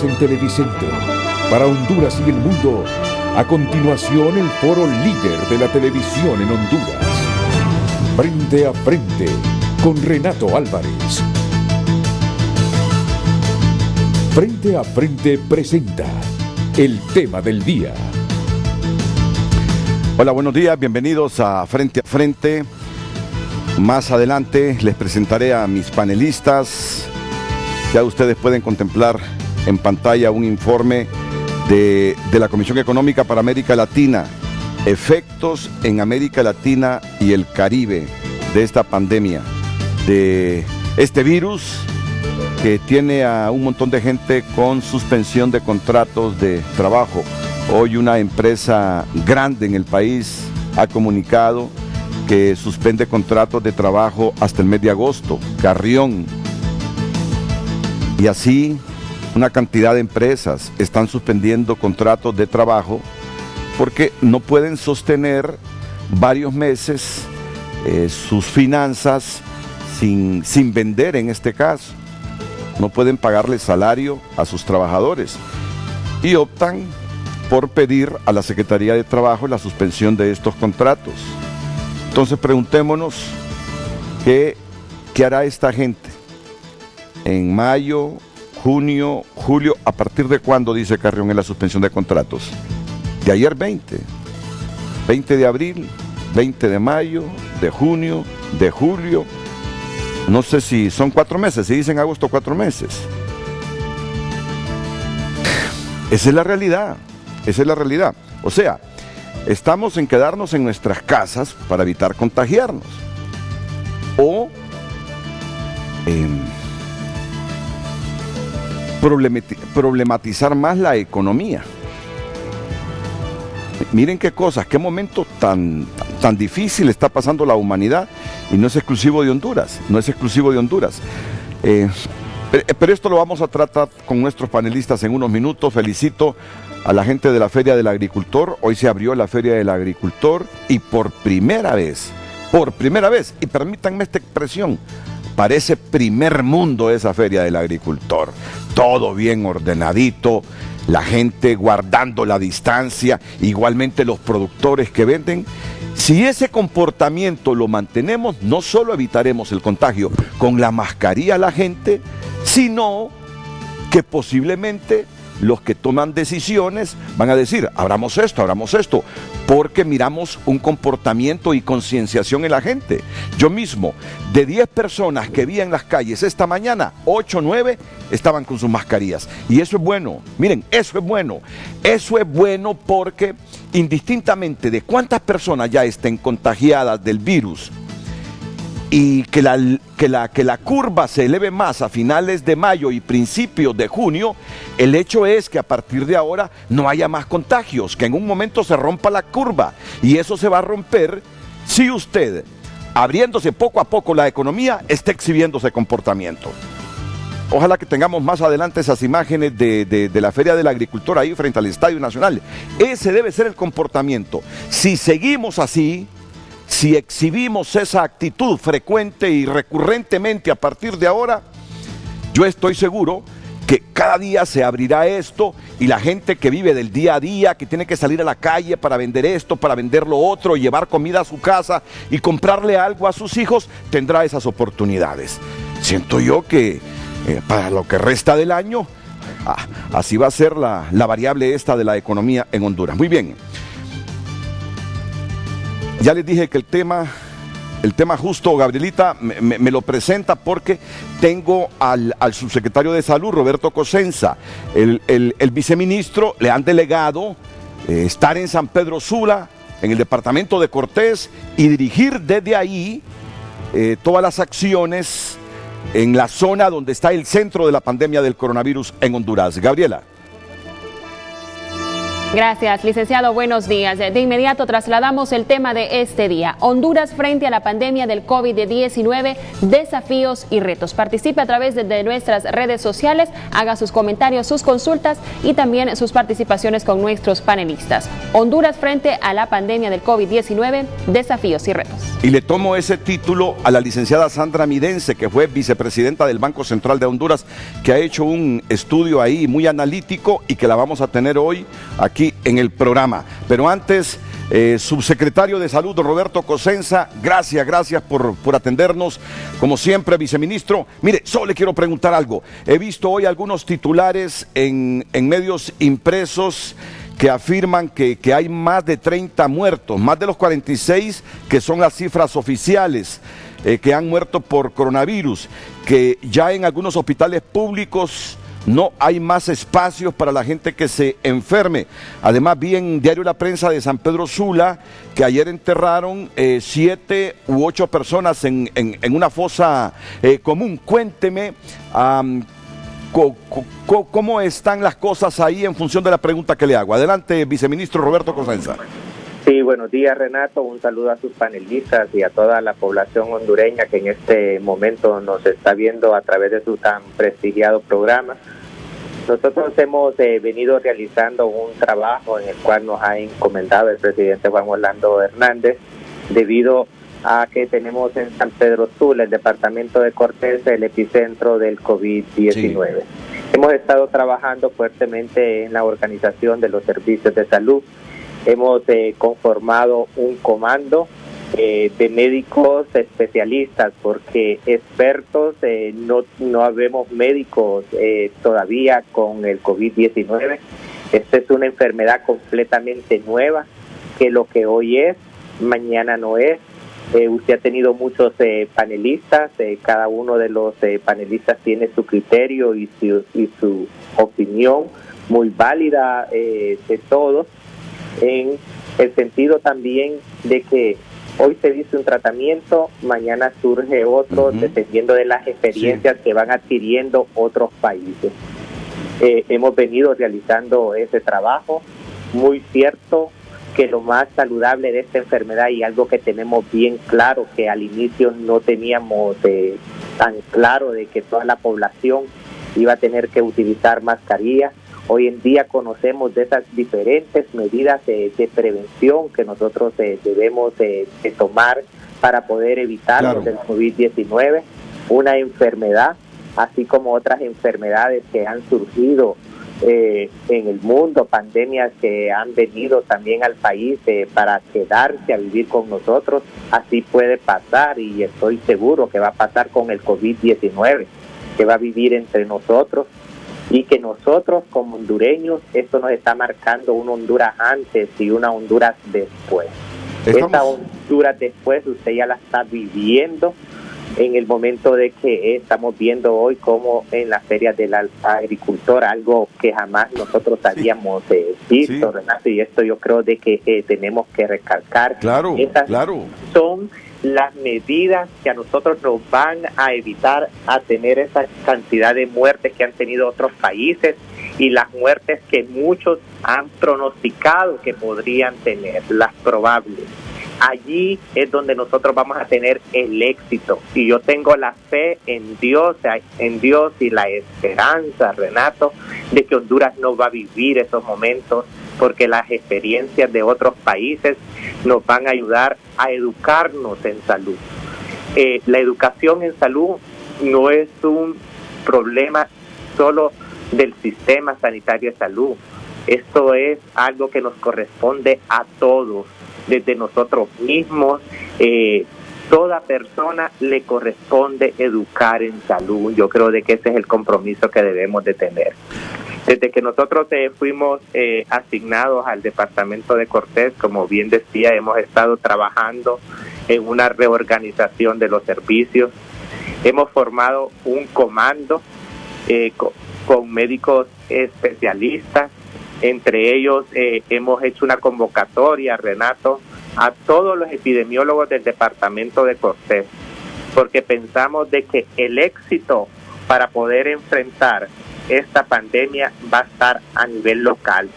En Televicentro, para Honduras y el mundo, a continuación el foro líder de la televisión en Honduras. Frente a frente con Renato Álvarez. Frente a frente presenta el tema del día. Hola, buenos días, bienvenidos a Frente a Frente. Más adelante les presentaré a mis panelistas. Ya ustedes pueden contemplar en pantalla un informe de la Comisión Económica para América Latina, efectos en América Latina y el Caribe de esta pandemia, de este virus que tiene a un montón de gente con suspensión de contratos de trabajo. Hoy una empresa grande en el país ha comunicado que suspende contratos de trabajo hasta el mes de agosto, Carrión, y así una cantidad de empresas están suspendiendo contratos de trabajo porque no pueden sostener varios meses sus finanzas sin vender en este caso. No pueden pagarle salario a sus trabajadores y optan por pedir a la Secretaría de Trabajo la suspensión de estos contratos. Entonces preguntémonos qué hará esta gente en mayo, junio, julio. ¿A partir de cuándo, dice Carrión, en la suspensión de contratos? De ayer 20 de abril, 20 de mayo, de junio, de julio. No sé si son 4 meses, si dicen agosto 4 meses. Esa es la realidad, esa es la realidad. O sea, estamos en quedarnos en nuestras casas para evitar contagiarnos. O problematizar más la economía. Miren qué cosas, qué momento tan difícil está pasando la humanidad, y no es exclusivo de Honduras, no es exclusivo de Honduras. Pero esto lo vamos a tratar con nuestros panelistas en unos minutos. Felicito a la gente de la Feria del Agricultor. Hoy se abrió la Feria del Agricultor y por primera vez, y permítanme esta expresión, parece primer mundo esa Feria del Agricultor. Todo bien ordenadito, la gente guardando la distancia, igualmente los productores que venden. Si ese comportamiento lo mantenemos, no solo evitaremos el contagio con la mascarilla a la gente, sino que posiblemente los que toman decisiones van a decir, abramos esto, porque miramos un comportamiento y concienciación en la gente. Yo mismo, de 10 personas que vi en las calles esta mañana, 8 o 9 estaban con sus mascarillas. Y eso es bueno, miren, eso es bueno porque indistintamente de cuántas personas ya estén contagiadas del virus, y que la curva se eleve más a finales de mayo y principios de junio, el hecho es que a partir de ahora no haya más contagios, que en un momento se rompa la curva, y eso se va a romper si usted, abriéndose poco a poco la economía, está exhibiendo ese comportamiento. Ojalá que tengamos más adelante esas imágenes de la Feria del Agricultor ahí frente al Estadio Nacional. Ese debe ser el comportamiento. Si seguimos así, si exhibimos esa actitud frecuente y recurrentemente a partir de ahora, yo estoy seguro que cada día se abrirá esto, y la gente que vive del día a día, que tiene que salir a la calle para vender esto, para vender lo otro, llevar comida a su casa y comprarle algo a sus hijos, tendrá esas oportunidades. Siento yo que para lo que resta del año, así va a ser la variable esta de la economía en Honduras. Muy bien. Ya les dije que el tema justo, Gabrielita me lo presenta porque tengo al subsecretario de Salud, Roberto Cosenza, el viceministro. Le han delegado estar en San Pedro Sula, en el departamento de Cortés, y dirigir desde ahí todas las acciones en la zona donde está el centro de la pandemia del coronavirus en Honduras. Gabriela. Gracias, licenciado. Buenos días. De inmediato trasladamos el tema de este día. Honduras frente a la pandemia del COVID-19, desafíos y retos. Participe a través de nuestras redes sociales, haga sus comentarios, sus consultas y también sus participaciones con nuestros panelistas. Honduras frente a la pandemia del COVID-19, desafíos y retos. Y le tomo ese título a la licenciada Sandra Midense, que fue vicepresidenta del Banco Central de Honduras, que ha hecho un estudio ahí muy analítico y que la vamos a tener hoy aquí en el programa. Pero antes, subsecretario de Salud, Roberto Cosenza, gracias por atendernos. Como siempre, viceministro. Mire, solo le quiero preguntar algo. He visto hoy algunos titulares en medios impresos que afirman que hay más de 30 muertos, más de los 46 que son las cifras oficiales que han muerto por coronavirus, que ya en algunos hospitales públicos no hay más espacios para la gente que se enferme. Además, vi en Diario La Prensa de San Pedro Sula que ayer enterraron 7 u 8 personas en una fosa común. Cuénteme cómo están las cosas ahí en función de la pregunta que le hago. Adelante, viceministro Roberto Cosenza. Sí, buenos días, Renato. Un saludo a sus panelistas y a toda la población hondureña que en este momento nos está viendo a través de su tan prestigiado programa. Nosotros hemos venido realizando un trabajo en el cual nos ha encomendado el presidente Juan Orlando Hernández, debido a que tenemos en San Pedro Sula, el departamento de Cortés, el epicentro del COVID-19. Sí. Hemos estado trabajando fuertemente en la organización de los servicios de salud. Hemos conformado un comando de médicos especialistas, porque expertos no habemos médicos todavía con el COVID-19. Esta es una enfermedad completamente nueva, que lo que hoy es, mañana no es. Usted ha tenido muchos panelistas, cada uno de los panelistas tiene su criterio y su opinión muy válida de todos, en el sentido también de que hoy se dice un tratamiento, mañana surge otro, dependiendo de las experiencias que van adquiriendo otros países. Hemos venido realizando ese trabajo. Muy cierto que lo más saludable de esta enfermedad, y algo que tenemos bien claro, que al inicio no teníamos tan claro de que toda la población iba a tener que utilizar mascarilla. Hoy en día conocemos de esas diferentes medidas de prevención que nosotros debemos de tomar para poder evitarnos del COVID-19, una enfermedad, así como otras enfermedades que han surgido en el mundo, pandemias que han venido también al país para quedarse a vivir con nosotros. Así puede pasar, y estoy seguro que va a pasar con el COVID-19, que va a vivir entre nosotros, y que nosotros como hondureños, esto nos está marcando una Honduras antes y una Honduras después. Esta Honduras después usted ya la está viviendo en el momento de que estamos viendo hoy como en las ferias del agricultor, algo que jamás nosotros habíamos visto, Renato, y esto yo creo de que tenemos que recalcar. Estas son las medidas que a nosotros nos van a evitar a tener esa cantidad de muertes que han tenido otros países, y las muertes que muchos han pronosticado que podrían tener, las probables. Allí es donde nosotros vamos a tener el éxito, y yo tengo la fe en Dios y la esperanza, Renato, de que Honduras no va a vivir esos momentos, porque las experiencias de otros países nos van a ayudar a educarnos en salud. La educación en salud no es un problema solo del sistema sanitario de salud. Esto es algo que nos corresponde a todos, desde nosotros mismos. Toda persona le corresponde educar en salud. Yo creo de que ese es el compromiso que debemos de tener. Desde que nosotros fuimos asignados al departamento de Cortés, como bien decía, hemos estado trabajando en una reorganización de los servicios. Hemos formado un comando con médicos especialistas. Entre ellos hemos hecho una convocatoria, Renato, a todos los epidemiólogos del departamento de Cortés, porque pensamos de que el éxito para poder enfrentar esta pandemia va a estar a nivel local.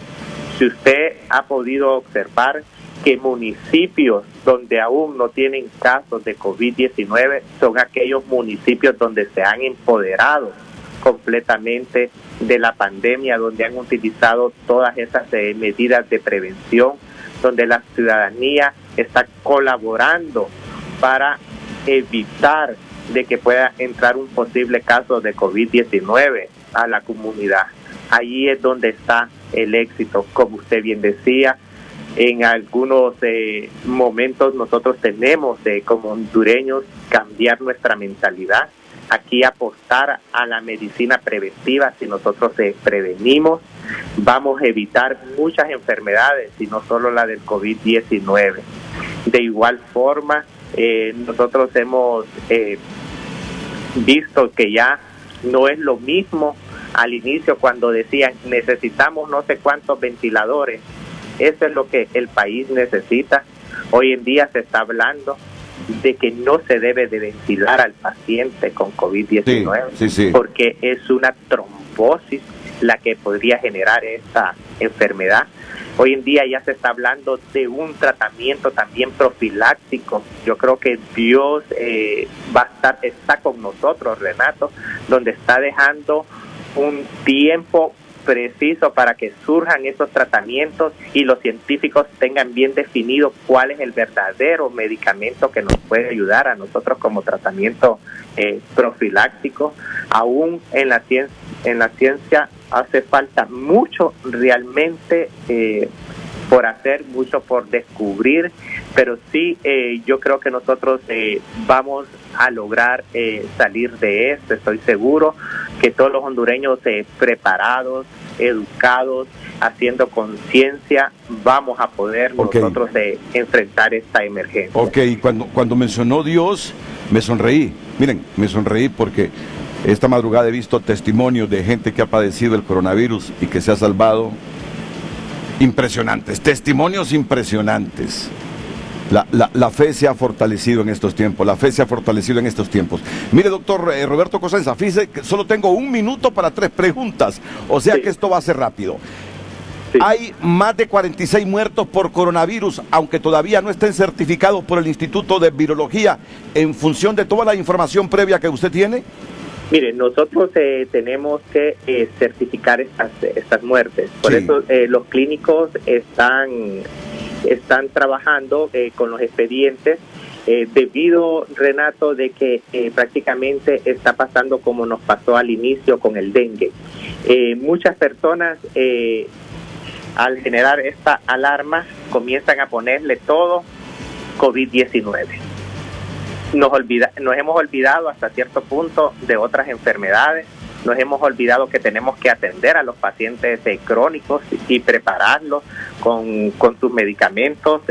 Si usted ha podido observar que municipios donde aún no tienen casos de COVID-19 son aquellos municipios donde se han empoderado completamente de la pandemia, donde han utilizado todas esas medidas de prevención, donde la ciudadanía está colaborando para evitar de que pueda entrar un posible caso de COVID-19 a la comunidad. Allí es donde está el éxito. Como usted bien decía, en algunos momentos nosotros tenemos como hondureños cambiar nuestra mentalidad. Aquí apostar a la medicina preventiva. Si nosotros prevenimos, vamos a evitar muchas enfermedades y no solo la del COVID-19. De igual forma, nosotros hemos visto que ya no es lo mismo al inicio cuando decían necesitamos no sé cuántos ventiladores. Eso es lo que el país necesita. Hoy en día se está hablando de que no se debe de ventilar al paciente con COVID-19 porque es una trombosis la que podría generar esta enfermedad. Hoy en día ya se está hablando de un tratamiento también profiláctico. Yo creo que Dios está con nosotros, Renato, donde está dejando un tiempo preciso para que surjan esos tratamientos y los científicos tengan bien definido cuál es el verdadero medicamento que nos puede ayudar a nosotros como tratamiento profiláctico. Aún en la ciencia hace falta mucho realmente por hacer, mucho por descubrir, pero sí yo creo que nosotros vamos a lograr salir de esto. Estoy seguro que todos los hondureños preparados, educados, haciendo conciencia, vamos a poder nosotros enfrentar esta emergencia. Ok, cuando mencionó Dios, me sonreí. Miren, me sonreí porque esta madrugada he visto testimonios de gente que ha padecido el coronavirus y que se ha salvado. Impresionantes, testimonios impresionantes. La fe se ha fortalecido en estos tiempos, Mire, doctor Roberto Cosenza, fíjese que solo tengo 1 minuto para 3 preguntas, o sea que esto va a ser rápido. Sí. Hay más de 46 muertos por coronavirus, aunque todavía no estén certificados por el Instituto de Virología, en función de toda la información previa que usted tiene. Mire, nosotros tenemos que certificar estas muertes. Por eso los clínicos están trabajando con los expedientes debido, Renato, de que prácticamente está pasando como nos pasó al inicio con el dengue. Muchas personas al generar esta alarma comienzan a ponerle todo COVID-19. Nos hemos olvidado hasta cierto punto de otras enfermedades, nos hemos olvidado que tenemos que atender a los pacientes crónicos y prepararlos con sus medicamentos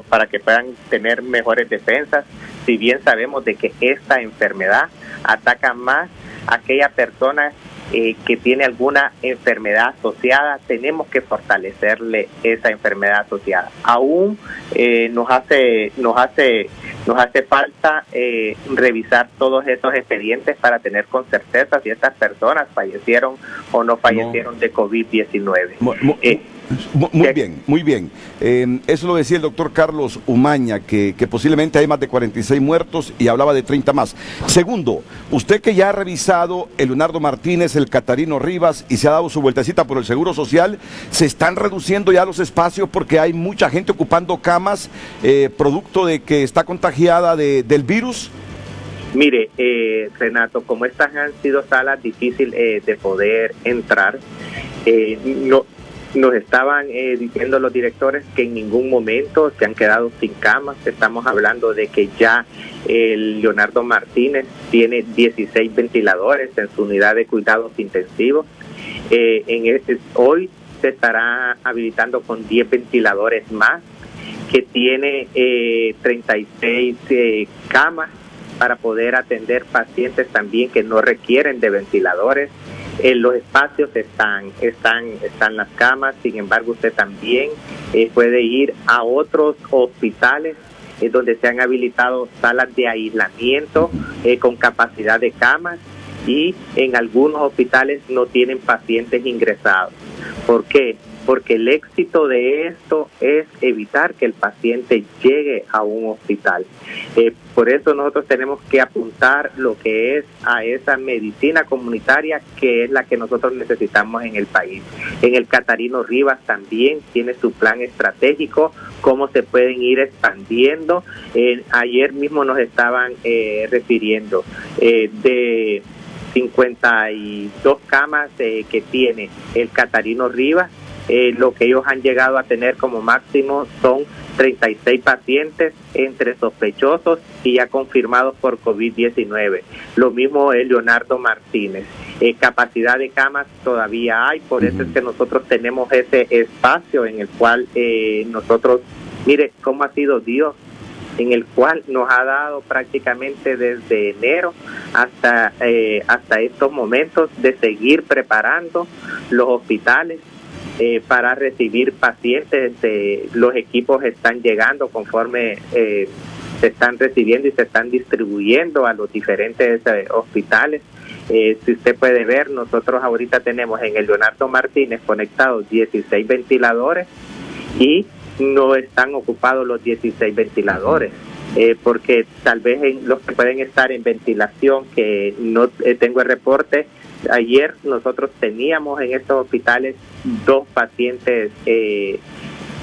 para que puedan tener mejores defensas. Si bien sabemos de que esta enfermedad ataca más a aquella persona que tiene alguna enfermedad asociada, tenemos que fortalecerle esa enfermedad asociada. Aún nos hace falta revisar todos esos expedientes para tener con certeza si estas personas fallecieron o no fallecieron de COVID-19. Muy bien. Eso lo decía el doctor Carlos Umaña, que posiblemente hay más de 46 muertos y hablaba de 30 más. Segundo, usted que ya ha revisado el Leonardo Martínez, el Catarino Rivas y se ha dado su vueltecita por el Seguro Social, ¿se están reduciendo ya los espacios porque hay mucha gente ocupando camas producto de que está contagiada del virus? Mire, Renato, como estas han sido salas difíciles de poder entrar, nos estaban diciendo los directores que en ningún momento se han quedado sin camas. Estamos hablando de que ya el Leonardo Martínez tiene 16 ventiladores en su unidad de cuidados intensivos. Hoy se estará habilitando con 10 ventiladores más, que tiene 36 camas para poder atender pacientes también que no requieren de ventiladores. En los espacios están las camas. Sin embargo, usted también puede ir a otros hospitales donde se han habilitado salas de aislamiento con capacidad de camas, y en algunos hospitales no tienen pacientes ingresados. ¿Por qué? porque el éxito de esto es evitar que el paciente llegue a un hospital. Por eso nosotros tenemos que apuntar lo que es a esa medicina comunitaria, que es la que nosotros necesitamos en el país. En el Catarino Rivas también tiene su plan estratégico, cómo se pueden ir expandiendo. Ayer mismo nos estaban refiriendo de 52 camas que tiene el Catarino Rivas. Lo que ellos han llegado a tener como máximo son 36 pacientes entre sospechosos y ya confirmados por COVID-19. Lo mismo es Leonardo Martínez. Capacidad de camas todavía hay, por eso es que nosotros tenemos ese espacio en el cual nosotros, mire cómo ha sido Dios, en el cual nos ha dado prácticamente desde enero hasta estos momentos de seguir preparando los hospitales para recibir pacientes. Los equipos están llegando conforme se están recibiendo y se están distribuyendo a los diferentes hospitales. Si usted puede ver, nosotros ahorita tenemos en el Leonardo Martínez conectados 16 ventiladores y no están ocupados los 16 ventiladores. Porque tal vez los que pueden estar en ventilación, que no tengo el reporte, ayer nosotros teníamos en estos hospitales 2 pacientes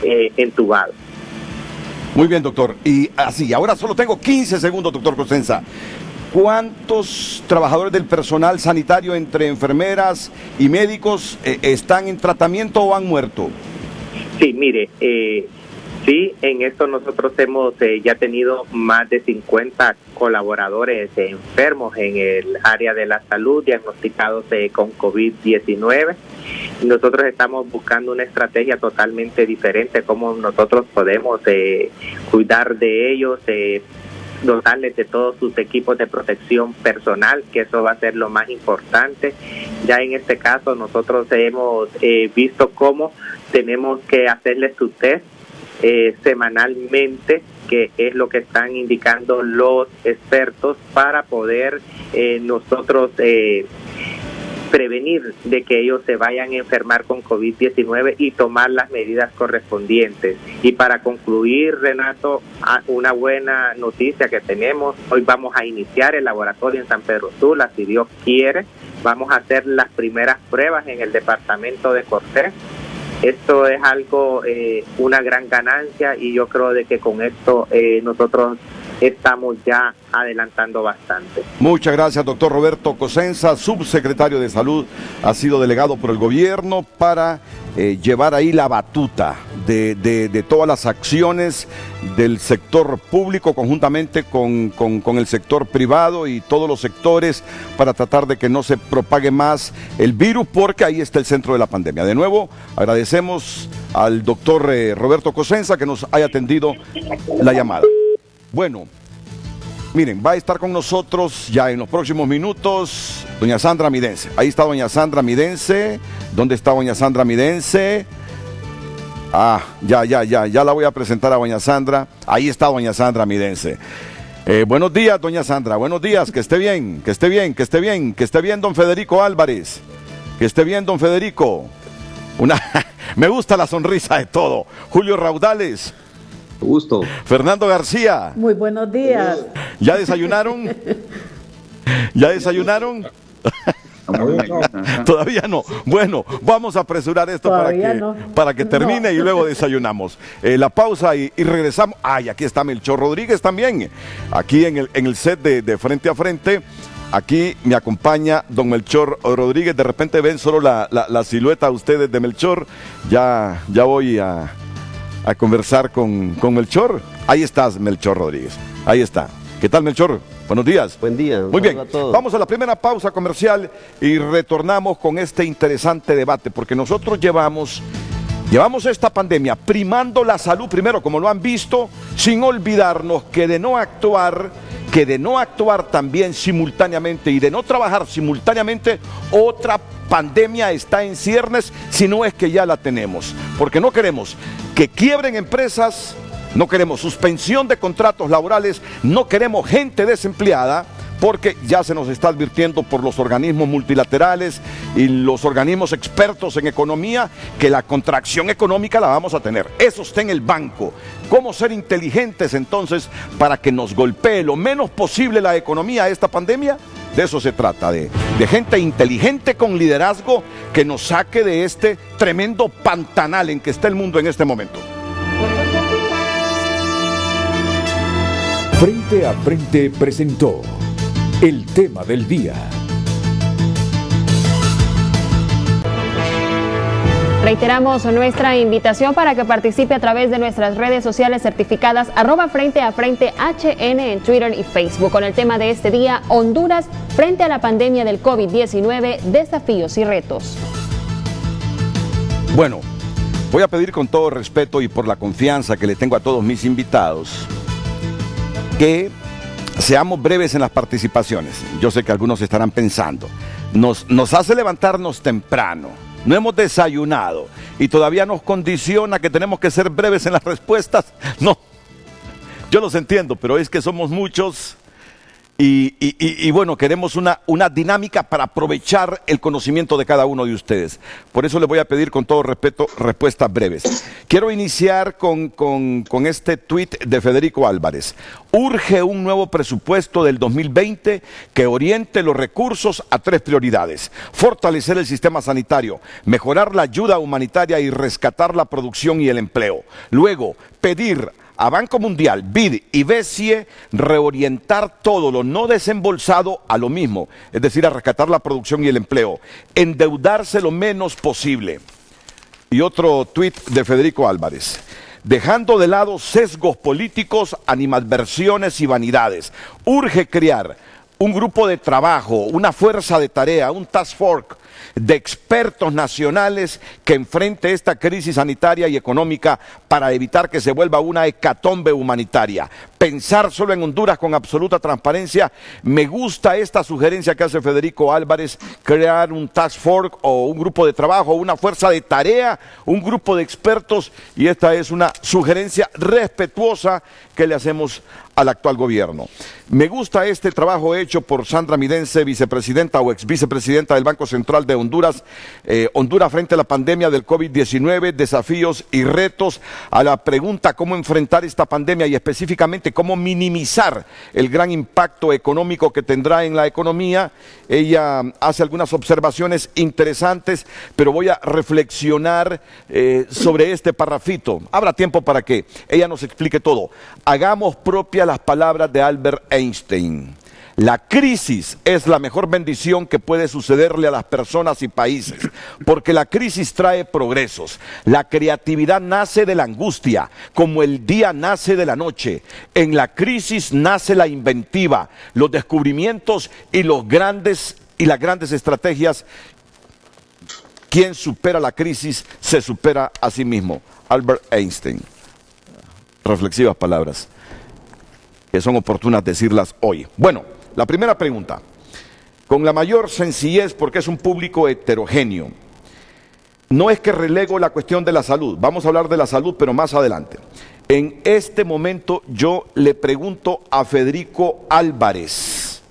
entubados. Muy bien, doctor. Y así, ahora solo tengo 15 segundos, doctor Cosenza. ¿Cuántos trabajadores del personal sanitario, entre enfermeras y médicos, están en tratamiento o han muerto? Sí, mire, sí, en esto nosotros hemos ya tenido más de 50 colaboradores enfermos en el área de la salud, diagnosticados con COVID-19. Nosotros estamos buscando una estrategia totalmente diferente, cómo nosotros podemos cuidar de ellos, dotarles de todos sus equipos de protección personal, que eso va a ser lo más importante. Ya en este caso nosotros hemos visto cómo tenemos que hacerles su test semanalmente, que es lo que están indicando los expertos para poder nosotros prevenir de que ellos se vayan a enfermar con COVID-19 y tomar las medidas correspondientes. Y para concluir, Renato, una buena noticia que tenemos: hoy vamos a iniciar el laboratorio en San Pedro Sula, si Dios quiere. Vamos a hacer las primeras pruebas en el departamento de Cortés. Esto es algo, una gran ganancia, y yo creo de que con esto nosotros estamos ya adelantando bastante. Muchas gracias, doctor Roberto Cosenza, subsecretario de Salud. Ha sido delegado por el gobierno para llevar ahí la batuta de todas las acciones del sector público conjuntamente con el sector privado y todos los sectores, para tratar de que no se propague más el virus, porque ahí está el centro de la pandemia. De nuevo, agradecemos al doctor Roberto Cosenza que nos haya atendido la llamada. Bueno, miren, va a estar con nosotros ya en los próximos minutos doña Sandra Midense. Ahí está doña Sandra Midense. ¿Dónde está doña Sandra Midense? Ya la voy a presentar a doña Sandra. Ahí está doña Sandra Midense. Buenos días, doña Sandra, buenos días, que esté bien, que esté bien, que esté bien, que esté bien don Federico Álvarez, que esté bien don Federico. Me gusta la sonrisa de todo. Julio Raudales. Gusto. Fernando García. Muy buenos días. ¿Ya desayunaron? ¿Ya desayunaron? Todavía no. Bueno, vamos a apresurar esto para que termine y luego desayunamos. La pausa y regresamos. Ay, aquí está Melchor Rodríguez también. Aquí en el set de Frente a Frente. Aquí me acompaña don Melchor Rodríguez. De repente ven solo la silueta ustedes de Melchor. Ya voy a conversar con Melchor. Ahí estás, Melchor Rodríguez. Ahí está. ¿Qué tal, Melchor? Buenos días. Buen día. Muy bien. Vamos a la primera pausa comercial y retornamos con este interesante debate, porque nosotros llevamos esta pandemia primando la salud primero, como lo han visto, sin olvidarnos que de no actuar también simultáneamente y de no trabajar simultáneamente, otra pandemia está en ciernes, si no es que ya la tenemos, porque no queremos que quiebren empresas, no queremos suspensión de contratos laborales, no queremos gente desempleada, porque ya se nos está advirtiendo por los organismos multilaterales y los organismos expertos en economía que la contracción económica la vamos a tener. Eso está en el banco. ¿Cómo ser inteligentes entonces para que nos golpee lo menos posible la economía esta pandemia? De eso se trata, de gente inteligente con liderazgo que nos saque de este tremendo pantanal en que está el mundo en este momento. Frente a Frente presentó el tema del día. Reiteramos nuestra invitación para que participe a través de nuestras redes sociales certificadas @FrenteAFrenteHN en Twitter y Facebook con el tema de este día: Honduras frente a la pandemia del COVID-19, desafíos y retos. Bueno, voy a pedir con todo respeto y por la confianza que le tengo a todos mis invitados que seamos breves en las participaciones. Yo sé que algunos estarán pensando, nos hace levantarnos temprano. No hemos desayunado y todavía nos condiciona que tenemos que ser breves en las respuestas. No, yo los entiendo, pero es que somos muchos y bueno, queremos una dinámica para aprovechar el conocimiento de cada uno de ustedes. Por eso les voy a pedir con todo respeto respuestas breves. Quiero iniciar con este tuit de Federico Álvarez. Urge un nuevo presupuesto del 2020 que oriente los recursos a 3 prioridades: fortalecer el sistema sanitario, mejorar la ayuda humanitaria y rescatar la producción y el empleo. Luego, pedir a Banco Mundial, BID y BCE reorientar todo lo no desembolsado a lo mismo, es decir, a rescatar la producción y el empleo, endeudarse lo menos posible. Y otro tuit de Federico Álvarez: dejando de lado sesgos políticos, animadversiones y vanidades, urge crear un grupo de trabajo, una fuerza de tarea, un task force de expertos nacionales que enfrente esta crisis sanitaria y económica para evitar que se vuelva una hecatombe humanitaria. Pensar solo en Honduras con absoluta transparencia. Me gusta esta sugerencia que hace Federico Álvarez: crear un task force o un grupo de trabajo, una fuerza de tarea, un grupo de expertos, y esta es una sugerencia respetuosa que le hacemos al actual gobierno. Me gusta este trabajo hecho por Sandra Midense, vicepresidenta o ex vicepresidenta del Banco Central de Honduras. Honduras frente a la pandemia del COVID-19, desafíos y retos. A la pregunta cómo enfrentar esta pandemia y específicamente cómo minimizar el gran impacto económico que tendrá en la economía, ella hace algunas observaciones interesantes, pero voy a reflexionar sobre este parrafito. Habrá tiempo para que ella nos explique todo. Hagamos propias las palabras de Albert Einstein: la crisis es la mejor bendición que puede sucederle a las personas y países, porque la crisis trae progresos. La creatividad nace de la angustia, como el día nace de la noche. En la crisis nace la inventiva, los descubrimientos y las grandes estrategias. Quien supera la crisis se supera a sí mismo. Albert Einstein. Reflexivas palabras que son oportunas decirlas hoy. Bueno, la primera pregunta, con la mayor sencillez, porque es un público heterogéneo. No es que relego la cuestión de la salud, vamos a hablar de la salud, pero más adelante. En este momento yo le pregunto a Federico Álvarez,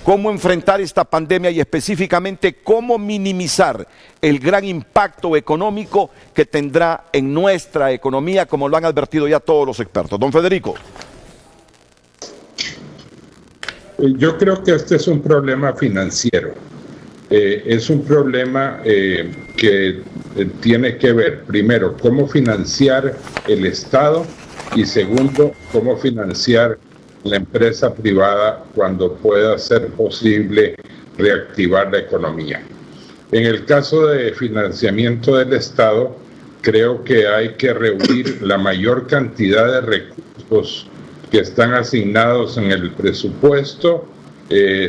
¿cómo enfrentar esta pandemia y específicamente cómo minimizar el gran impacto económico que tendrá en nuestra economía, como lo han advertido ya todos los expertos? Don Federico. Yo creo que este es un problema financiero. Es un problema que tiene que ver, primero, cómo financiar el Estado y segundo, cómo financiar la empresa privada cuando pueda ser posible reactivar la economía. En el caso de financiamiento del Estado, creo que hay que reunir la mayor cantidad de recursos que están asignados en el presupuesto,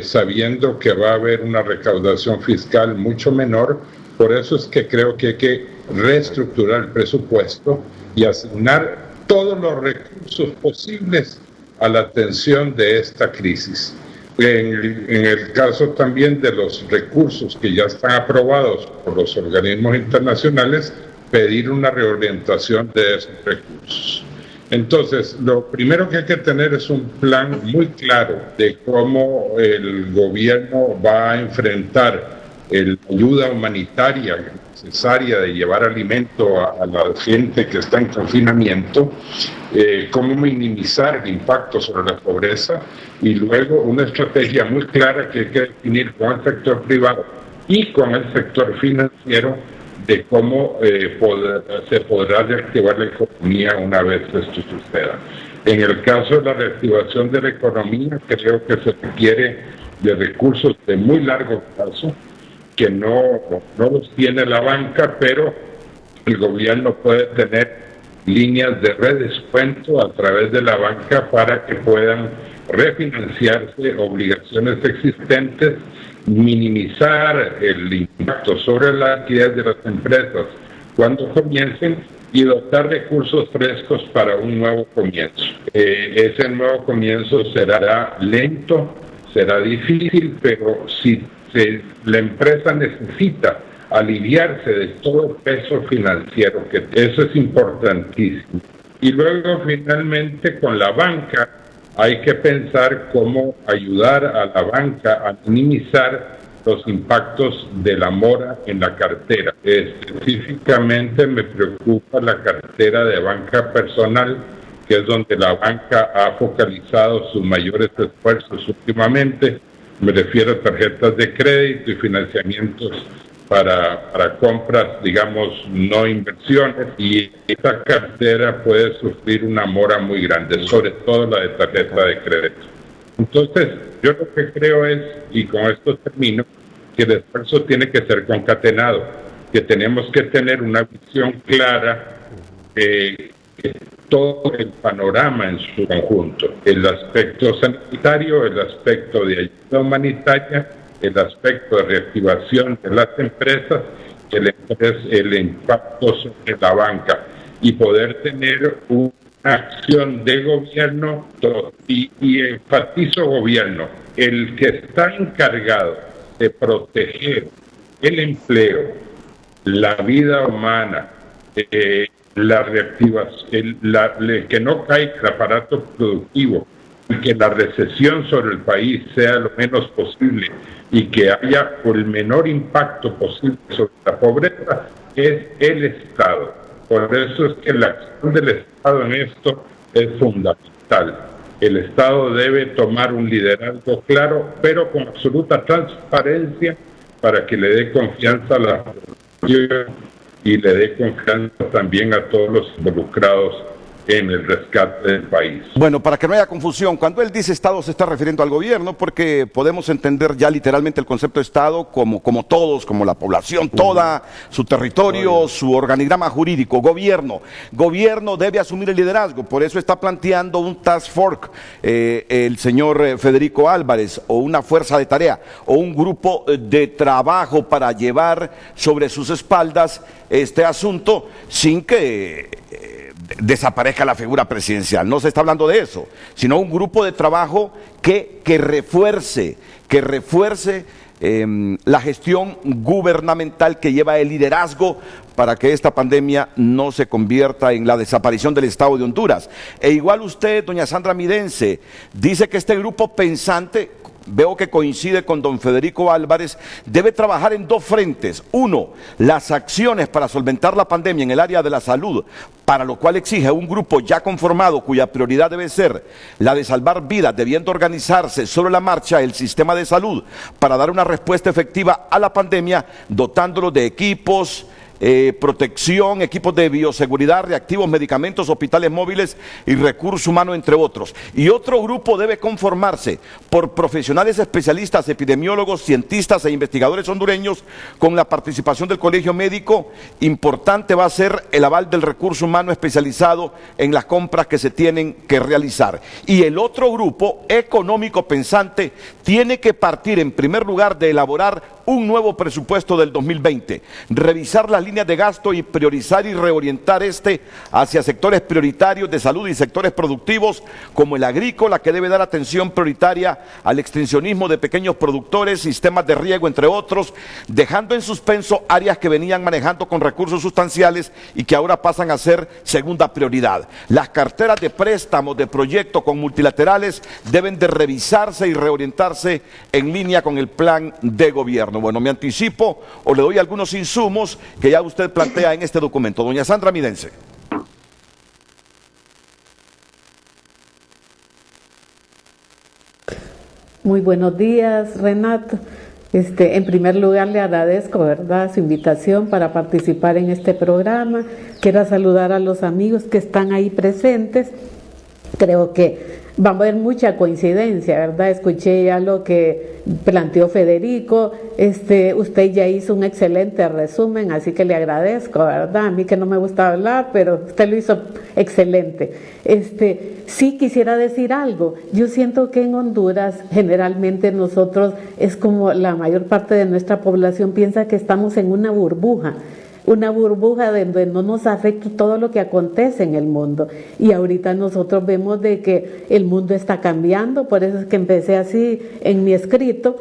sabiendo que va a haber una recaudación fiscal mucho menor. Por eso es que creo que hay que reestructurar el presupuesto y asignar todos los recursos posibles a la atención de esta crisis. En el caso también de los recursos que ya están aprobados por los organismos internacionales, pedir una reorientación de esos recursos. Entonces, lo primero que hay que tener es un plan muy claro de cómo el gobierno va a enfrentar la ayuda humanitaria necesaria de llevar alimento a la gente que está en confinamiento, cómo minimizar el impacto sobre la pobreza y luego una estrategia muy clara que hay que definir con el sector privado y con el sector financiero de cómo se podrá reactivar la economía una vez esto suceda. En el caso de la reactivación de la economía, creo que se requiere de recursos de muy largo plazo, que no los tiene la banca, pero el gobierno puede tener líneas de redescuento a través de la banca para que puedan refinanciarse obligaciones existentes, minimizar el impacto sobre la actividad de las empresas cuando comiencen y dotar recursos frescos para un nuevo comienzo. Ese nuevo comienzo será lento, será difícil, pero si la empresa necesita aliviarse de todo el peso financiero, que eso es importantísimo. Y luego finalmente con la banca hay que pensar cómo ayudar a la banca a minimizar los impactos de la mora en la cartera. Específicamente me preocupa la cartera de banca personal, que es donde la banca ha focalizado sus mayores esfuerzos últimamente. Me refiero a tarjetas de crédito y financiamientos para compras, digamos, no inversiones, y esta cartera puede sufrir una mora muy grande, sobre todo la de tarjeta de crédito. Entonces, yo lo que creo es, y con esto termino, que el esfuerzo tiene que ser concatenado, que tenemos que tener una visión clara de todo el panorama en su conjunto, el aspecto sanitario, el aspecto de ayuda humanitaria, el aspecto de reactivación de las empresas, el impacto sobre la banca, y poder tener una acción de gobierno, y enfatizo gobierno, el que está encargado de proteger el empleo, la vida humana, la reactivación, que no caiga el aparato productivo, y que la recesión sobre el país sea lo menos posible y que haya el menor impacto posible sobre la pobreza, es el Estado. Por eso es que la acción del Estado en esto es fundamental. El Estado debe tomar un liderazgo claro, pero con absoluta transparencia, para que le dé confianza a la población y le dé confianza también a todos los involucrados en el rescate del país. Bueno, para que no haya confusión, cuando él dice Estado se está refiriendo al gobierno, porque podemos entender ya literalmente el concepto de Estado como todos, como la población toda, su territorio, su organigrama jurídico. Gobierno debe asumir el liderazgo, por eso está planteando un task force el señor Federico Álvarez, o una fuerza de tarea, o un grupo de trabajo para llevar sobre sus espaldas este asunto sin que desaparezca la figura presidencial. No se está hablando de eso, sino un grupo de trabajo que refuerce la gestión gubernamental, que lleva el liderazgo para que esta pandemia no se convierta en la desaparición del Estado de Honduras. E igual usted, doña Sandra Midense, dice que este grupo pensante, veo que coincide con don Federico Álvarez, debe trabajar en dos frentes. Uno, las acciones para solventar la pandemia en el área de la salud, para lo cual exige un grupo ya conformado cuya prioridad debe ser la de salvar vidas, debiendo organizarse sobre la marcha el sistema de salud para dar una respuesta efectiva a la pandemia, dotándolo de equipos, protección, equipos de bioseguridad, reactivos, medicamentos, hospitales móviles y recursos humanos, entre otros. Y otro grupo debe conformarse por profesionales especialistas, epidemiólogos, cientistas e investigadores hondureños, con la participación del Colegio Médico. Importante va a ser el aval del recurso humano especializado en las compras que se tienen que realizar. Y el otro grupo económico pensante tiene que partir en primer lugar de elaborar un nuevo presupuesto del 2020, revisar las líneas de gasto y priorizar y reorientar hacia sectores prioritarios de salud y sectores productivos como el agrícola, que debe dar atención prioritaria al extensionismo de pequeños productores, sistemas de riego, entre otros, dejando en suspenso áreas que venían manejando con recursos sustanciales y que ahora pasan a ser segunda prioridad. Las carteras de préstamos de proyecto con multilaterales deben de revisarse y reorientarse en línea con el plan de gobierno. Bueno, me anticipo o le doy algunos insumos que ya usted plantea en este documento. Doña Sandra Midense. Muy buenos días, Renato. En primer lugar, le agradezco, ¿verdad?, su invitación para participar en este programa. Quiero saludar a los amigos que están ahí presentes. Creo que va a haber mucha coincidencia, ¿verdad? Escuché ya lo que planteó Federico. Usted ya hizo un excelente resumen, así que le agradezco, ¿verdad? A mí que no me gusta hablar, pero usted lo hizo excelente. Sí quisiera decir algo. Yo siento que en Honduras, generalmente nosotros, es como la mayor parte de nuestra población piensa que estamos en una burbuja donde no nos afecta todo lo que acontece en el mundo. Y ahorita nosotros vemos de que el mundo está cambiando, por eso es que empecé así en mi escrito.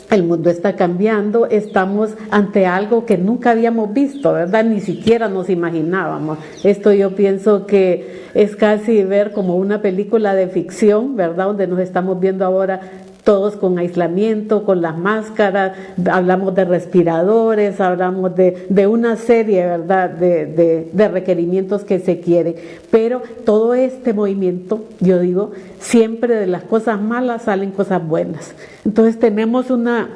El mundo está cambiando, estamos ante algo que nunca habíamos visto, ¿verdad? Ni siquiera nos imaginábamos. Esto yo pienso que es casi ver como una película de ficción, ¿verdad? Donde nos estamos viendo ahora todos con aislamiento, con las máscaras, hablamos de respiradores, hablamos de una serie, ¿verdad?, de requerimientos que se quieren. Pero todo este movimiento, yo digo, siempre de las cosas malas salen cosas buenas. Entonces tenemos una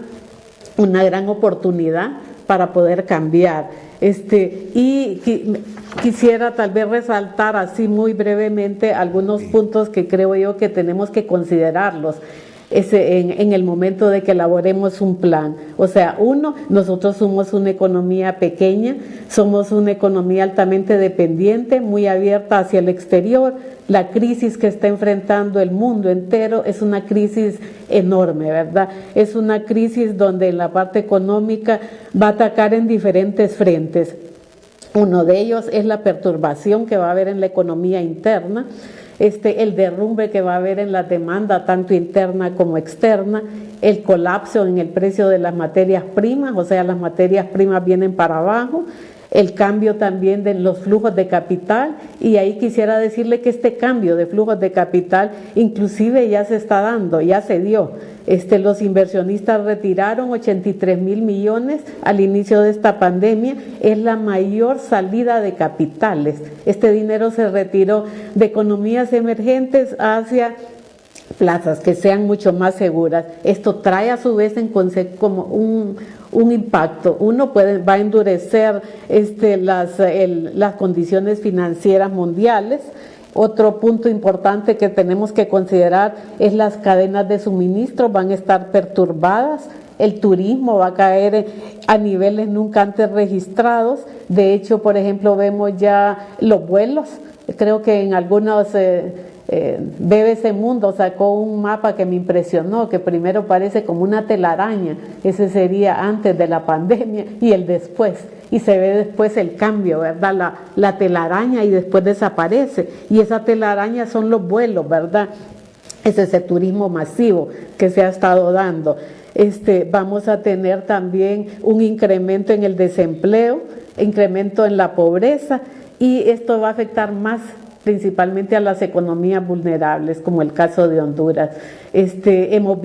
gran oportunidad para poder cambiar. Y quisiera tal vez resaltar así muy brevemente algunos puntos que creo yo que tenemos que considerarlos en el momento de que elaboremos un plan. O sea, nosotros somos una economía pequeña, somos una economía altamente dependiente, muy abierta hacia el exterior. La crisis que está enfrentando el mundo entero es una crisis enorme, ¿verdad? Es una crisis donde en la parte económica va a atacar en diferentes frentes. Uno de ellos es la perturbación que va a haber en la economía interna, el derrumbe que va a haber en la demanda tanto interna como externa, el colapso en el precio de las materias primas, o sea, las materias primas vienen para abajo, el cambio también de los flujos de capital, y ahí quisiera decirle que este cambio de flujos de capital inclusive ya se está dando, ya se dio. Los inversionistas retiraron 83,000 millones al inicio de esta pandemia, es la mayor salida de capitales. Este dinero se retiró de economías emergentes hacia plazas que sean mucho más seguras. Esto trae a su vez como un impacto. Va a endurecer las condiciones financieras mundiales. Otro punto importante que tenemos que considerar es las cadenas de suministro van a estar perturbadas, el turismo va a caer a niveles nunca antes registrados. De hecho, por ejemplo, vemos ya los vuelos. Creo que en algunos BBC Mundo sacó un mapa que me impresionó, que primero parece como una telaraña, ese sería antes de la pandemia, y el después, y se ve después el cambio, ¿verdad? La telaraña, y después desaparece, y esa telaraña son los vuelos, ¿verdad? Es ese turismo masivo que se ha estado dando. Vamos a tener también un incremento en el desempleo, incremento en la pobreza, y esto va a afectar más principalmente a las economías vulnerables, como el caso de Honduras. Hemos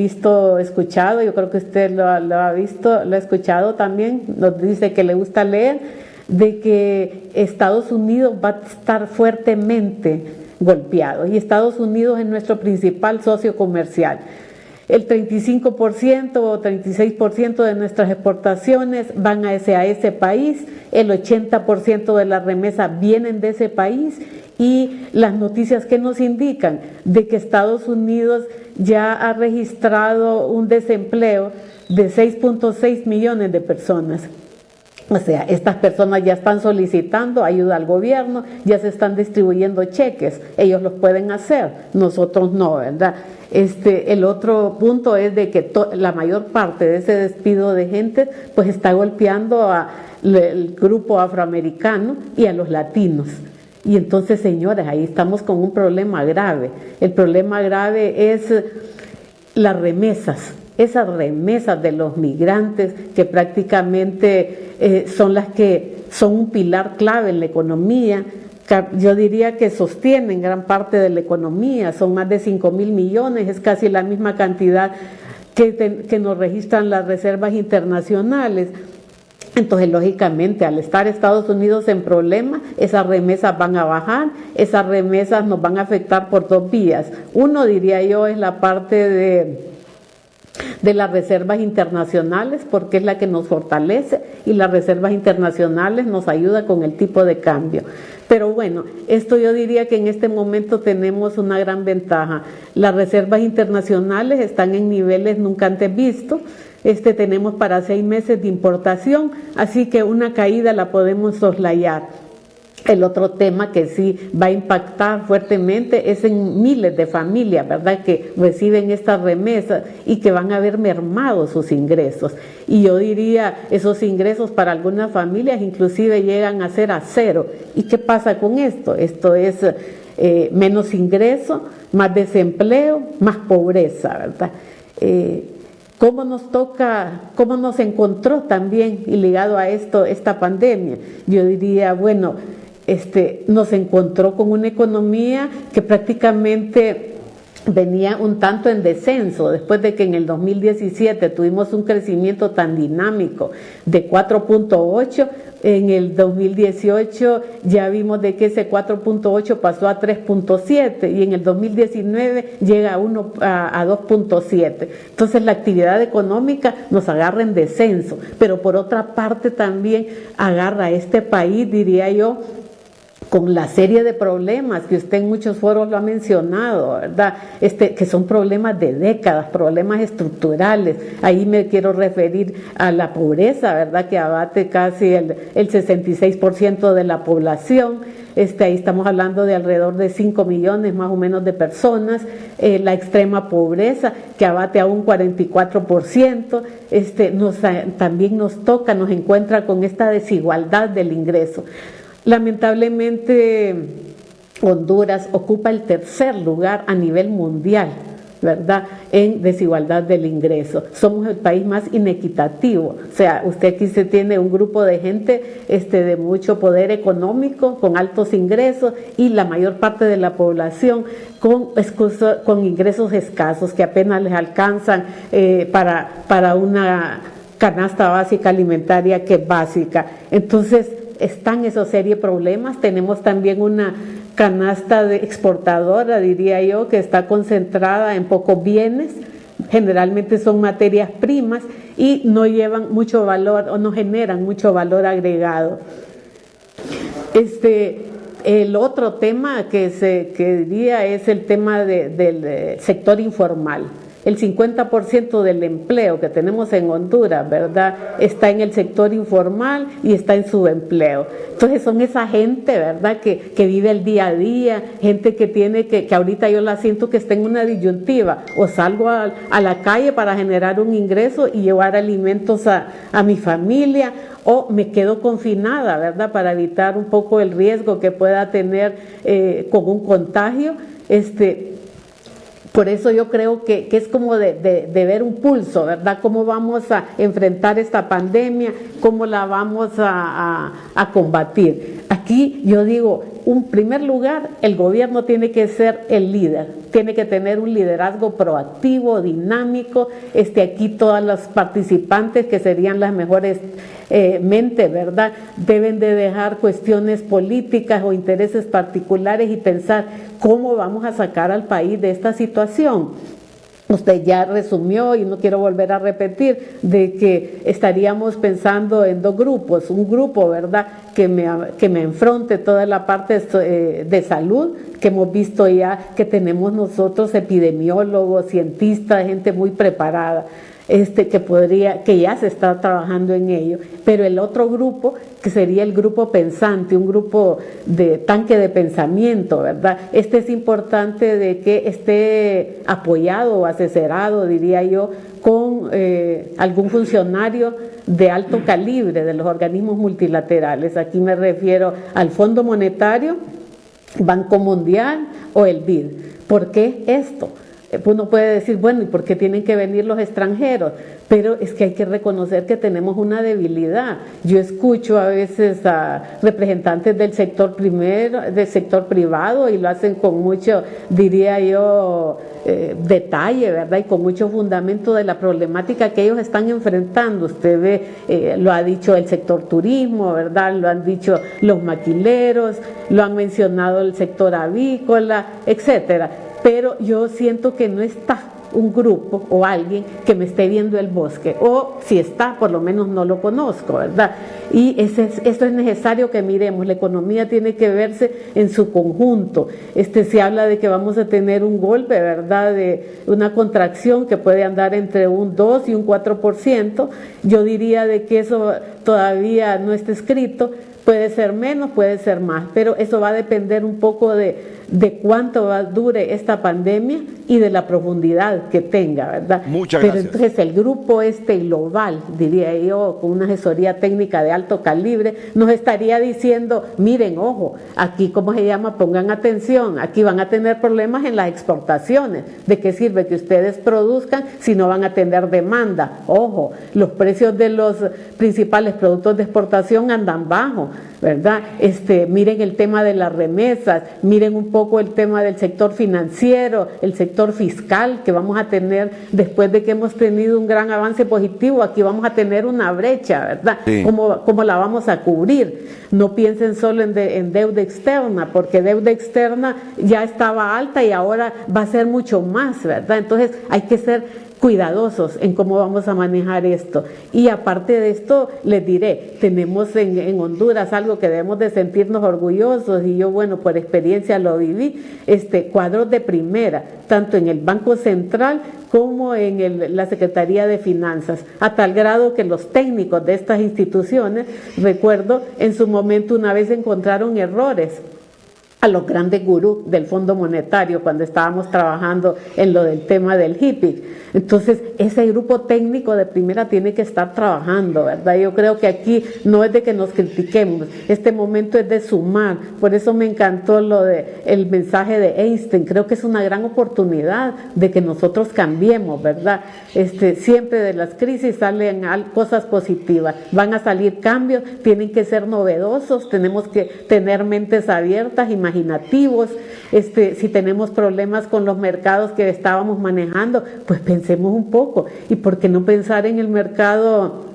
escuchado, yo creo que usted lo ha visto, lo ha escuchado también, nos dice que le gusta leer, de que Estados Unidos va a estar fuertemente golpeado, y Estados Unidos es nuestro principal socio comercial. El 35% o 36% de nuestras exportaciones van hacia ese país, el 80% de las remesas vienen de ese país, y las noticias que nos indican de que Estados Unidos ya ha registrado un desempleo de 6.6 millones de personas. O sea, estas personas ya están solicitando ayuda al gobierno, ya se están distribuyendo cheques, ellos los pueden hacer, nosotros no, ¿verdad? El otro punto es de que la mayor parte de ese despido de gente pues está golpeando al grupo afroamericano y a los latinos. Y entonces, señores, ahí estamos con un problema grave. El problema grave es las remesas. Esas remesas de los migrantes que prácticamente son las que son un pilar clave en la economía. Yo diría que sostienen gran parte de la economía, son más de 5.000 millones, es casi la misma cantidad que nos registran las reservas internacionales. Entonces, lógicamente, al estar Estados Unidos en problemas, esas remesas van a bajar, esas remesas nos van a afectar por dos vías. Uno, diría yo, es la parte de las reservas internacionales, porque es la que nos fortalece, y las reservas internacionales nos ayuda con el tipo de cambio. Pero bueno, esto yo diría que en este momento tenemos una gran ventaja. Las reservas internacionales están en niveles nunca antes vistos. Tenemos para 6 meses de importación, así que una caída la podemos soslayar. El otro tema que sí va a impactar fuertemente es en miles de familias, ¿verdad?, que reciben estas remesas y que van a ver mermados sus ingresos. Y yo diría, esos ingresos para algunas familias inclusive llegan a ser a cero. ¿Y qué pasa con esto? Esto es menos ingreso, más desempleo, más pobreza, ¿verdad? ¿Cómo nos encontró también, y ligado a esto, esta pandemia? Yo diría, bueno, nos encontró con una economía que prácticamente venía un tanto en descenso, después de que en el 2017 tuvimos un crecimiento tan dinámico de 4.8, en el 2018 ya vimos de que ese 4.8 pasó a 3.7 y en el 2019 llega a 2.7. Entonces la actividad económica nos agarra en descenso, pero por otra parte también agarra a este país, diría yo, con la serie de problemas que usted en muchos foros lo ha mencionado, ¿verdad? Que son problemas de décadas, problemas estructurales. Ahí me quiero referir a la pobreza, ¿verdad?, que abate casi el 66% de la población. Ahí estamos hablando de alrededor de 5 millones más o menos de personas. La extrema pobreza, que abate a un 44%. También nos encuentra con esta desigualdad del ingreso. Lamentablemente, Honduras ocupa el tercer lugar a nivel mundial, ¿verdad?, en desigualdad del ingreso. Somos el país más inequitativo. O sea, usted aquí se tiene un grupo de gente de mucho poder económico, con altos ingresos, y la mayor parte de la población con ingresos escasos, que apenas les alcanzan para una canasta básica alimentaria que es básica. Entonces, están esa serie de problemas. Tenemos también una canasta exportadora, diría yo, que está concentrada en pocos bienes, generalmente son materias primas y no llevan mucho valor o no generan mucho valor agregado. El otro tema que diría es el tema del sector informal. El 50% del empleo que tenemos en Honduras, ¿verdad?, está en el sector informal y está en subempleo. Entonces son esa gente, ¿verdad?, que vive el día a día, gente que tiene que ahorita yo la siento que está en una disyuntiva: o salgo a la calle para generar un ingreso y llevar alimentos a mi familia, o me quedo confinada, ¿verdad?, para evitar un poco el riesgo que pueda tener con un contagio. Por eso yo creo que es como de ver un pulso, ¿verdad? ¿Cómo vamos a enfrentar esta pandemia? ¿Cómo la vamos a combatir? Aquí yo digo, en primer lugar, el gobierno tiene que ser el líder, tiene que tener un liderazgo proactivo, dinámico. Aquí todas las participantes, que serían las mejores mentes, ¿verdad?, deben de dejar cuestiones políticas o intereses particulares y pensar cómo vamos a sacar al país de esta situación. Usted ya resumió, y no quiero volver a repetir, de que estaríamos pensando en dos grupos: un grupo, ¿verdad?, que me enfrente toda la parte de salud, que hemos visto ya que tenemos nosotros epidemiólogos, cientistas, gente muy preparada. que ya se está trabajando en ello, pero el otro grupo, que sería el grupo pensante, un grupo de tanque de pensamiento, ¿verdad? Es importante de que esté apoyado o asesorado, diría yo, con algún funcionario de alto calibre de los organismos multilaterales. Aquí me refiero al Fondo Monetario, Banco Mundial o el BID. ¿Por qué esto? Uno puede decir, bueno, ¿y por qué tienen que venir los extranjeros? Pero es que hay que reconocer que tenemos una debilidad. Yo escucho a veces a representantes del sector privado y lo hacen con mucho, diría yo, detalle, ¿verdad? Y con mucho fundamento de la problemática que ellos están enfrentando. Usted ve, lo ha dicho el sector turismo, ¿verdad? Lo han dicho los maquileros, lo han mencionado el sector avícola, etcétera. Pero yo siento que no está un grupo o alguien que me esté viendo el bosque, o si está, por lo menos no lo conozco, ¿verdad? Y eso es necesario que miremos. La economía tiene que verse en su conjunto. Se habla de que vamos a tener un golpe, ¿verdad?, de una contracción que puede andar entre un 2 y un 4%. Yo diría de que eso todavía no está escrito. Puede ser menos, puede ser más, pero eso va a depender un poco de cuánto dure esta pandemia y de la profundidad que tenga, ¿verdad? Muchas gracias. Pero entonces el grupo global, diría yo, con una asesoría técnica de alto calibre, nos estaría diciendo, miren, ojo, aquí, ¿cómo se llama? Pongan atención, aquí van a tener problemas en las exportaciones. ¿De qué sirve que ustedes produzcan si no van a tener demanda? Ojo, los precios de los principales productos de exportación andan bajos, ¿verdad? Miren el tema de las remesas, miren un poco el tema del sector financiero, el sector fiscal que vamos a tener después de que hemos tenido un gran avance positivo. Aquí vamos a tener una brecha, ¿verdad? Sí. ¿Cómo la vamos a cubrir? No piensen solo en deuda externa, porque deuda externa ya estaba alta y ahora va a ser mucho más, ¿verdad? Entonces hay que ser cuidadosos en cómo vamos a manejar esto. Y aparte de esto, les diré, tenemos en Honduras algo que debemos de sentirnos orgullosos, y yo, bueno, por experiencia lo viví, cuadros de primera, tanto en el Banco Central como en la Secretaría de Finanzas, a tal grado que los técnicos de estas instituciones, recuerdo, en su momento una vez encontraron errores a los grandes gurús del Fondo Monetario cuando estábamos trabajando en lo del tema del HIPIC. Entonces, ese grupo técnico de primera tiene que estar trabajando, ¿verdad? Yo creo que aquí no es de que nos critiquemos, este momento es de sumar. Por eso me encantó el mensaje de Einstein. Creo que es una gran oportunidad de que nosotros cambiemos, ¿verdad? Siempre de las crisis salen cosas positivas, van a salir cambios, tienen que ser novedosos, tenemos que tener mentes abiertas, imaginativos. Si tenemos problemas con los mercados que estábamos manejando, pues pensemos un poco. ¿Y por qué no pensar en el mercado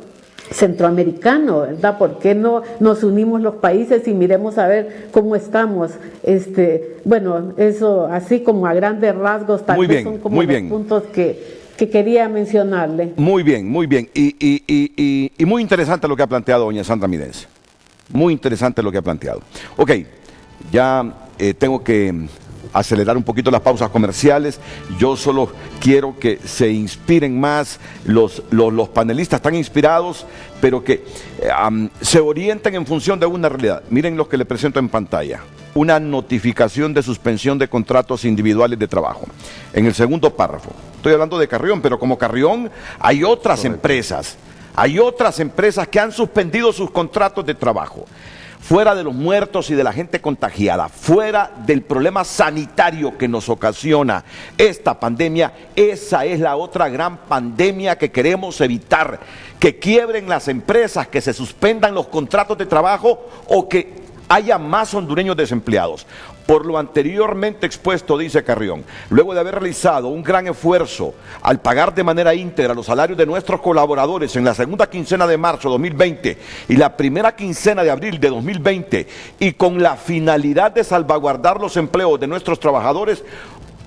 centroamericano, verdad? ¿Por qué no nos unimos los países y miremos a ver cómo estamos? Bueno, eso así como a grandes rasgos, tal vez son como los puntos que quería mencionarle. Muy bien, muy bien. Y muy interesante lo que ha planteado doña Sandra Midens. Muy interesante lo que ha planteado. Ok, ya tengo que acelerar un poquito las pausas comerciales. Yo solo quiero que se inspiren más los panelistas, tan inspirados, pero que se orienten en función de una realidad. Miren los que le presento en pantalla. Una notificación de suspensión de contratos individuales de trabajo. En el segundo párrafo. Estoy hablando de Carrión, pero como Carrión hay otras empresas. Hay otras empresas que han suspendido sus contratos de trabajo. Fuera de los muertos y de la gente contagiada, fuera del problema sanitario que nos ocasiona esta pandemia, esa es la otra gran pandemia que queremos evitar, que quiebren las empresas, que se suspendan los contratos de trabajo o que haya más hondureños desempleados. Por lo anteriormente expuesto, dice Carrión, luego de haber realizado un gran esfuerzo al pagar de manera íntegra los salarios de nuestros colaboradores en la segunda quincena de marzo de 2020 y la primera quincena de abril de 2020, y con la finalidad de salvaguardar los empleos de nuestros trabajadores,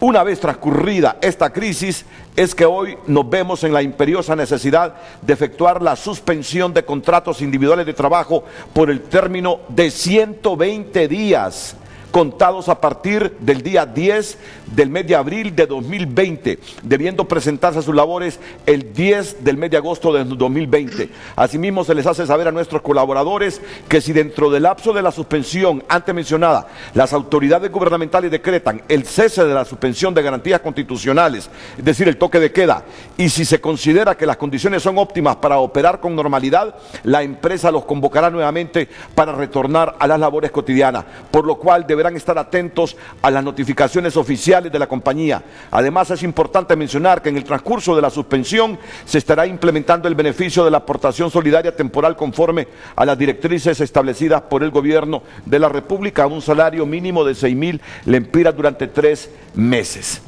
una vez transcurrida esta crisis, es que hoy nos vemos en la imperiosa necesidad de efectuar la suspensión de contratos individuales de trabajo por el término de 120 días, contados a partir del día 10 del mes de abril de 2020, debiendo presentarse a sus labores el 10 del mes de agosto de 2020. Asimismo, se les hace saber a nuestros colaboradores que si dentro del lapso de la suspensión antes mencionada, las autoridades gubernamentales decretan el cese de la suspensión de garantías constitucionales, es decir, el toque de queda, y si se considera que las condiciones son óptimas para operar con normalidad, la empresa los convocará nuevamente para retornar a las labores cotidianas, por lo cual deberán estar atentos a las notificaciones oficiales de la compañía. Además, es importante mencionar que en el transcurso de la suspensión se estará implementando el beneficio de la aportación solidaria temporal conforme a las directrices establecidas por el gobierno de la República, a un salario mínimo de 6.000 lempiras durante 3 meses.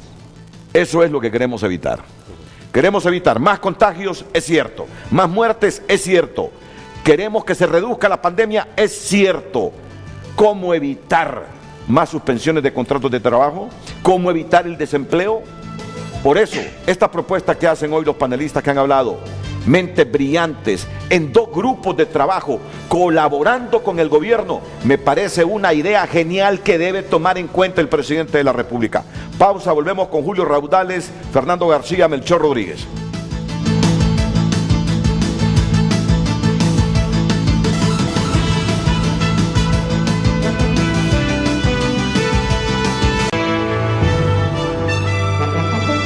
Eso es lo que queremos evitar. Queremos evitar más contagios, es cierto. Más muertes, es cierto. Queremos que se reduzca la pandemia, es cierto. ¿Cómo evitar más suspensiones de contratos de trabajo? ¿Cómo evitar el desempleo? Por eso, esta propuesta que hacen hoy los panelistas que han hablado, mentes brillantes, en 2 grupos de trabajo, colaborando con el gobierno, me parece una idea genial que debe tomar en cuenta el presidente de la República. Pausa, volvemos con Julio Raudales, Fernando García, Melchor Rodríguez.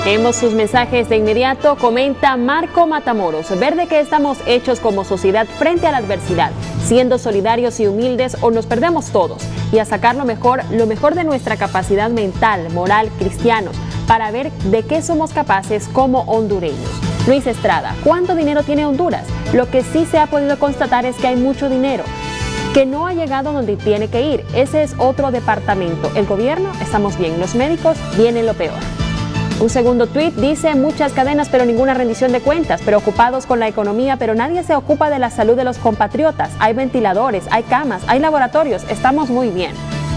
Leemos sus mensajes de inmediato. Comenta Marco Matamoros: ver de qué estamos hechos como sociedad frente a la adversidad, siendo solidarios y humildes, o nos perdemos todos, y a sacar lo mejor de nuestra capacidad mental, moral, cristianos, para ver de qué somos capaces como hondureños. Luis Estrada: ¿cuánto dinero tiene Honduras? Lo que sí se ha podido constatar es que hay mucho dinero que no ha llegado donde tiene que ir. Ese es otro departamento. El gobierno, estamos bien. Los médicos, viene lo peor. Un segundo tuit dice: muchas cadenas pero ninguna rendición de cuentas, preocupados con la economía pero nadie se ocupa de la salud de los compatriotas. Hay ventiladores, hay camas, hay laboratorios, estamos muy bien.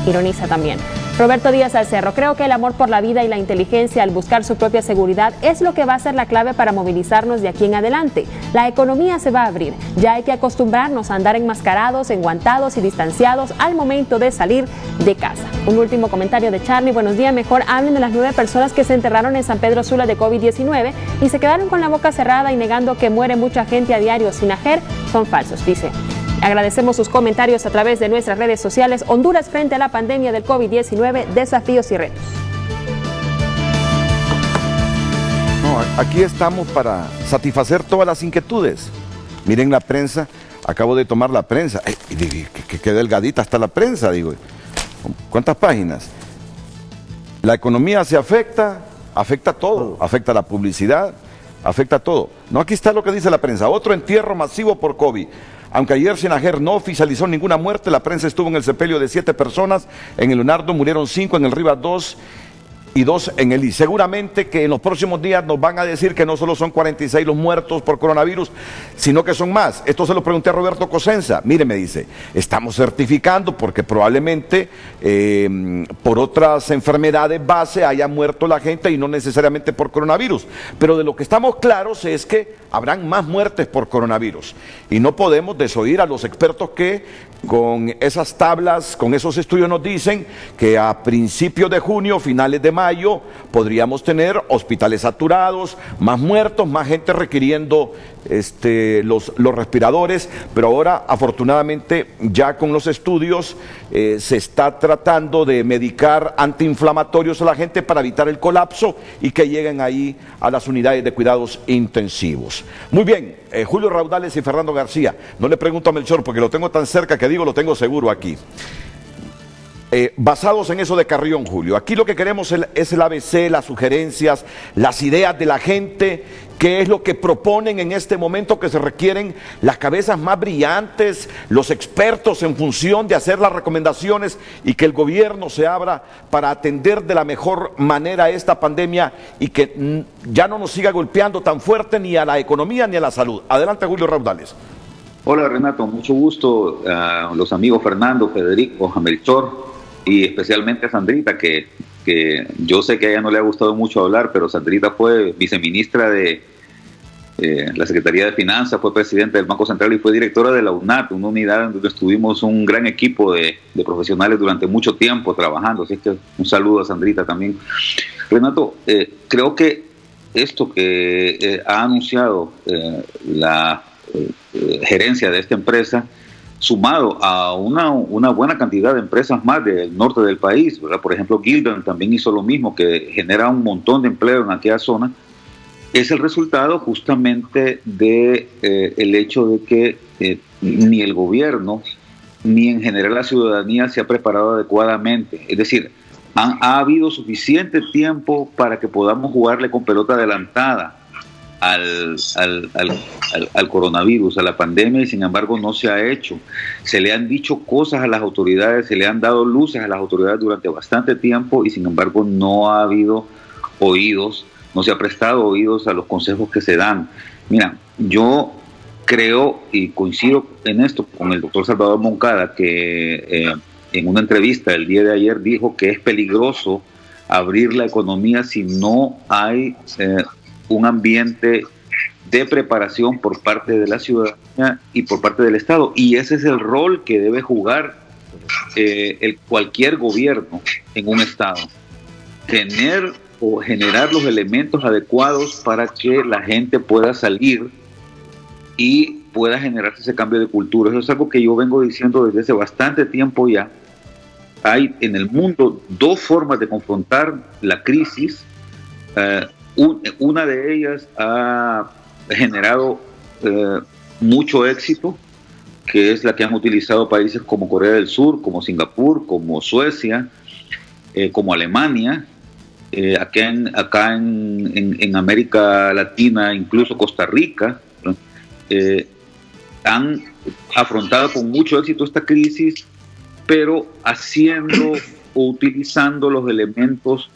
Ironiza también. Roberto Díaz Alcerro: creo que el amor por la vida y la inteligencia al buscar su propia seguridad es lo que va a ser la clave para movilizarnos de aquí en adelante. La economía se va a abrir, ya hay que acostumbrarnos a andar enmascarados, enguantados y distanciados al momento de salir de casa. Un último comentario de Charlie: buenos días, mejor hablen de las 9 personas que se enterraron en San Pedro Sula de COVID-19 y se quedaron con la boca cerrada y negando que muere mucha gente a diario sin ajer. Son falsos, dice. Agradecemos sus comentarios a través de nuestras redes sociales. Honduras frente a la pandemia del COVID-19, desafíos y retos. No, aquí estamos para satisfacer todas las inquietudes. Miren la prensa, acabo de tomar la prensa. Qué delgadita está la prensa, digo. ¿Cuántas páginas? La economía se afecta todo, afecta la publicidad, afecta todo. No, aquí está lo que dice la prensa: otro entierro masivo por COVID. Aunque ayer Sinajer no oficializó ninguna muerte, la prensa estuvo en el sepelio de 7 personas. En el Leonardo murieron 5, en el Rivas 2 y 2 en el I. Seguramente que en los próximos días nos van a decir que no solo son 46 los muertos por coronavirus, sino que son más. Esto se lo pregunté a Roberto Cosenza. Mire, me dice, estamos certificando porque probablemente por otras enfermedades base haya muerto la gente y no necesariamente por coronavirus. Pero de lo que estamos claros es que habrán más muertes por coronavirus. Y no podemos desoír a los expertos que con esas tablas, con esos estudios nos dicen que a principios de junio, finales de mayo, podríamos tener hospitales saturados, más muertos, más gente requiriendo los respiradores, pero ahora afortunadamente ya con los estudios se está tratando de medicar antiinflamatorios a la gente para evitar el colapso y que lleguen ahí a las unidades de cuidados intensivos. Muy bien, Julio Raudales y Fernando García. No le pregunto a Melchor porque lo tengo tan cerca que digo lo tengo seguro aquí. Basados en eso de Carrión, Julio, aquí lo que queremos es el ABC, las sugerencias, las ideas de la gente, qué es lo que proponen en este momento, que se requieren las cabezas más brillantes, los expertos en función de hacer las recomendaciones y que el gobierno se abra para atender de la mejor manera esta pandemia y que ya no nos siga golpeando tan fuerte ni a la economía ni a la salud. Adelante, Julio Raudales. Hola, Renato, mucho gusto a los amigos Fernando, Federico, a Melchor y especialmente a Sandrita, que yo sé que a ella no le ha gustado mucho hablar, pero Sandrita fue viceministra de la Secretaría de Finanzas, fue presidenta del Banco Central y fue directora de la UNAT, una unidad en donde estuvimos un gran equipo de profesionales durante mucho tiempo trabajando. Así que un saludo a Sandrita también. Renato, creo que esto que ha anunciado la gerencia de esta empresa, sumado a una buena cantidad de empresas más del norte del país, ¿verdad? Por ejemplo, Gildan también hizo lo mismo, que genera un montón de empleo en aquella zona, es el resultado justamente de el hecho de que ni el gobierno ni en general la ciudadanía se ha preparado adecuadamente. Es decir, ha habido suficiente tiempo para que podamos jugarle con pelota adelantada al coronavirus, a la pandemia, y sin embargo no se ha hecho. Se le han dicho cosas a las autoridades, se le han dado luces a las autoridades durante bastante tiempo y sin embargo no ha habido oídos, no se ha prestado oídos a los consejos que se dan. Mira, yo creo y coincido en esto con el doctor Salvador Moncada, que en una entrevista el día de ayer dijo que es peligroso abrir la economía si no hay un ambiente de preparación por parte de la ciudadanía y por parte del Estado. Y ese es el rol que debe jugar cualquier gobierno en un Estado. Tener o generar los elementos adecuados para que la gente pueda salir y pueda generarse ese cambio de cultura. Eso es algo que yo vengo diciendo desde hace bastante tiempo ya. Hay en el mundo dos formas de confrontar la crisis. Una de ellas ha generado mucho éxito, que es la que han utilizado países como Corea del Sur, como Singapur, como Suecia, como Alemania, acá en América Latina, incluso Costa Rica, han afrontado con mucho éxito esta crisis, pero haciendo o utilizando los elementos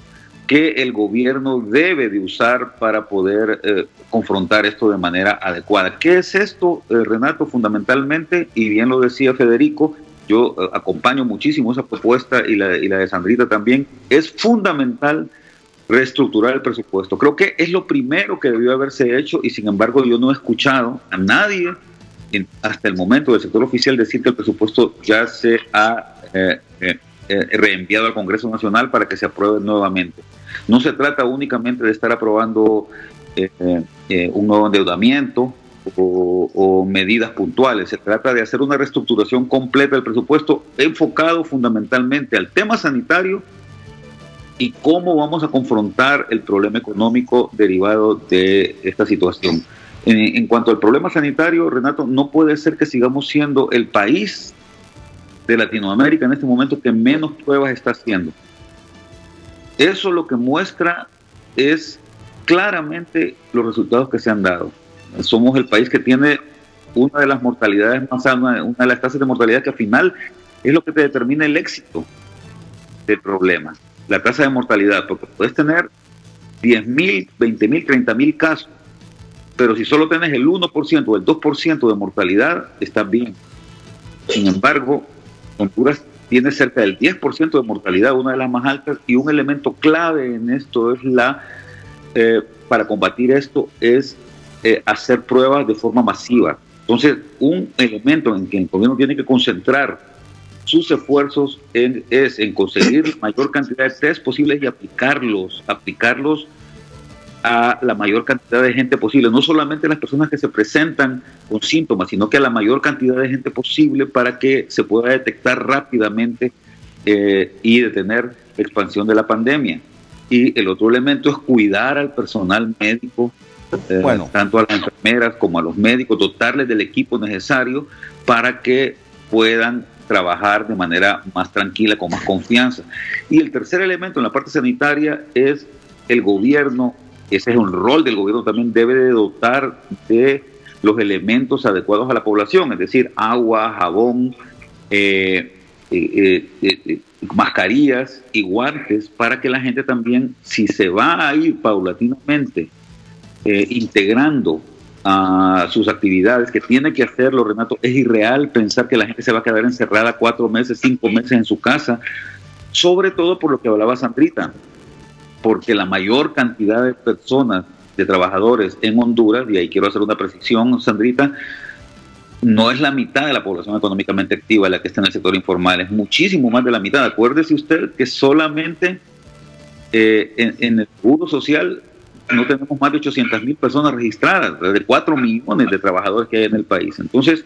que el gobierno debe de usar para poder confrontar esto de manera adecuada. ¿Qué es esto, Renato? Fundamentalmente, y bien lo decía Federico, yo acompaño muchísimo esa propuesta y la de Sandrita también, es fundamental reestructurar el presupuesto. Creo que es lo primero que debió haberse hecho y sin embargo yo no he escuchado a nadie hasta el momento del sector oficial decir que el presupuesto ya se ha reenviado al Congreso Nacional para que se apruebe nuevamente. No se trata únicamente de estar aprobando un nuevo endeudamiento o medidas puntuales, se trata de hacer una reestructuración completa del presupuesto enfocado fundamentalmente al tema sanitario y cómo vamos a confrontar el problema económico derivado de esta situación. En cuanto al problema sanitario, Renato, no puede ser que sigamos siendo el país de Latinoamérica en este momento que menos pruebas está haciendo. Eso lo que muestra es claramente los resultados que se han dado. Somos el país que tiene una de las mortalidades más altas, una de las tasas de mortalidad que al final es lo que te determina el éxito del problema. La tasa de mortalidad, porque puedes tener 10.000, 20.000, 30.000 casos, pero si solo tienes el 1% o el 2% de mortalidad, estás bien. Sin embargo, Honduras tiene cerca del 10% de mortalidad, una de las más altas, y un elemento clave en esto es para combatir esto es hacer pruebas de forma masiva. Entonces, un elemento en que el gobierno tiene que concentrar sus esfuerzos es en conseguir la mayor cantidad de test posibles y aplicarlos a la mayor cantidad de gente posible, no solamente a las personas que se presentan con síntomas, sino que a la mayor cantidad de gente posible para que se pueda detectar rápidamente y detener la expansión de la pandemia. Y el otro elemento es cuidar al personal médico, tanto a las enfermeras como a los médicos, dotarles del equipo necesario para que puedan trabajar de manera más tranquila, con más confianza. Y el tercer elemento en la parte sanitaria es el gobierno. Ese es un rol del gobierno, también debe de dotar de los elementos adecuados a la población, es decir, agua, jabón, mascarillas y guantes, para que la gente también, si se va a ir paulatinamente integrando a sus actividades, que tiene que hacerlo, Renato, es irreal pensar que la gente se va a quedar encerrada 4 meses, 5 meses en su casa, sobre todo por lo que hablaba Sandrita, porque la mayor cantidad de personas de trabajadores en Honduras, y ahí quiero hacer una precisión, Sandrita, no es la mitad de la población económicamente activa la que está en el sector informal, es muchísimo más de la mitad. Acuérdese usted que solamente en el Seguro Social no tenemos más de 800,000 personas registradas, de 4 millones de trabajadores que hay en el país. Entonces,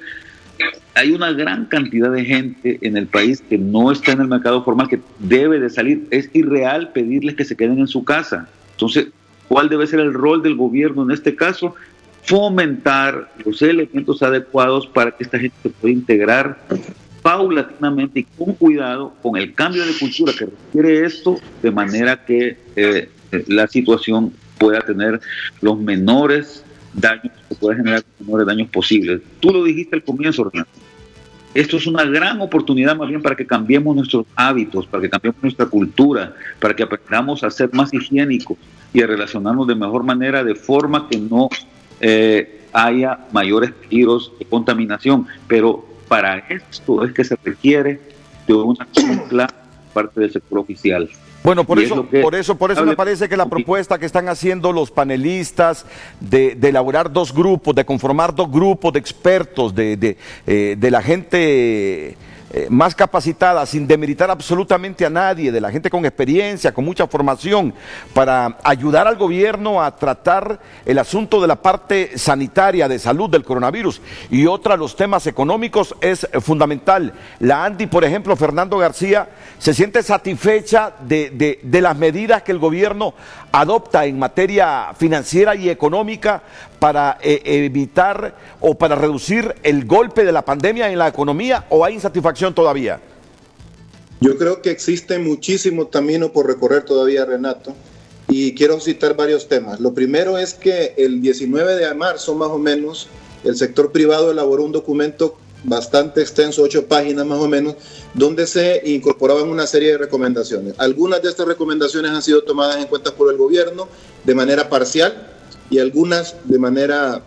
hay una gran cantidad de gente en el país que no está en el mercado formal, que debe de salir. Es irreal pedirles que se queden en su casa. Entonces, ¿cuál debe ser el rol del gobierno en este caso? Fomentar los elementos adecuados para que esta gente se pueda integrar paulatinamente y con cuidado con el cambio de cultura que requiere esto, de manera que la situación pueda tener los menores daños, que pueda generar los menores daños posibles. Tú lo dijiste al comienzo, Renato. Esto es una gran oportunidad más bien para que cambiemos nuestros hábitos, para que cambiemos nuestra cultura, para que aprendamos a ser más higiénicos y a relacionarnos de mejor manera, de forma que no haya mayores peligros de contaminación. Pero para esto es que se requiere de una acción clara por parte del sector oficial. Bueno, por eso me parece que la propuesta que están haciendo los panelistas de elaborar 2 grupos, de conformar 2 grupos de expertos, de la gente más capacitada, sin demeritar absolutamente a nadie, de la gente con experiencia, con mucha formación, para ayudar al gobierno a tratar el asunto de la parte sanitaria, de salud del coronavirus, y otra, los temas económicos, es fundamental. La ANDI, por ejemplo, Fernando García, se siente satisfecha de las medidas que el gobierno adopta en materia financiera y económica para evitar o para reducir el golpe de la pandemia en la economía, ¿o hay insatisfacción todavía? Yo creo que existe muchísimo camino por recorrer todavía, Renato, y quiero citar varios temas. Lo primero es que el 19 de marzo, más o menos, el sector privado elaboró un documento bastante extenso, 8 páginas más o menos, donde se incorporaban una serie de recomendaciones. Algunas de estas recomendaciones han sido tomadas en cuenta por el gobierno de manera parcial y algunas de manera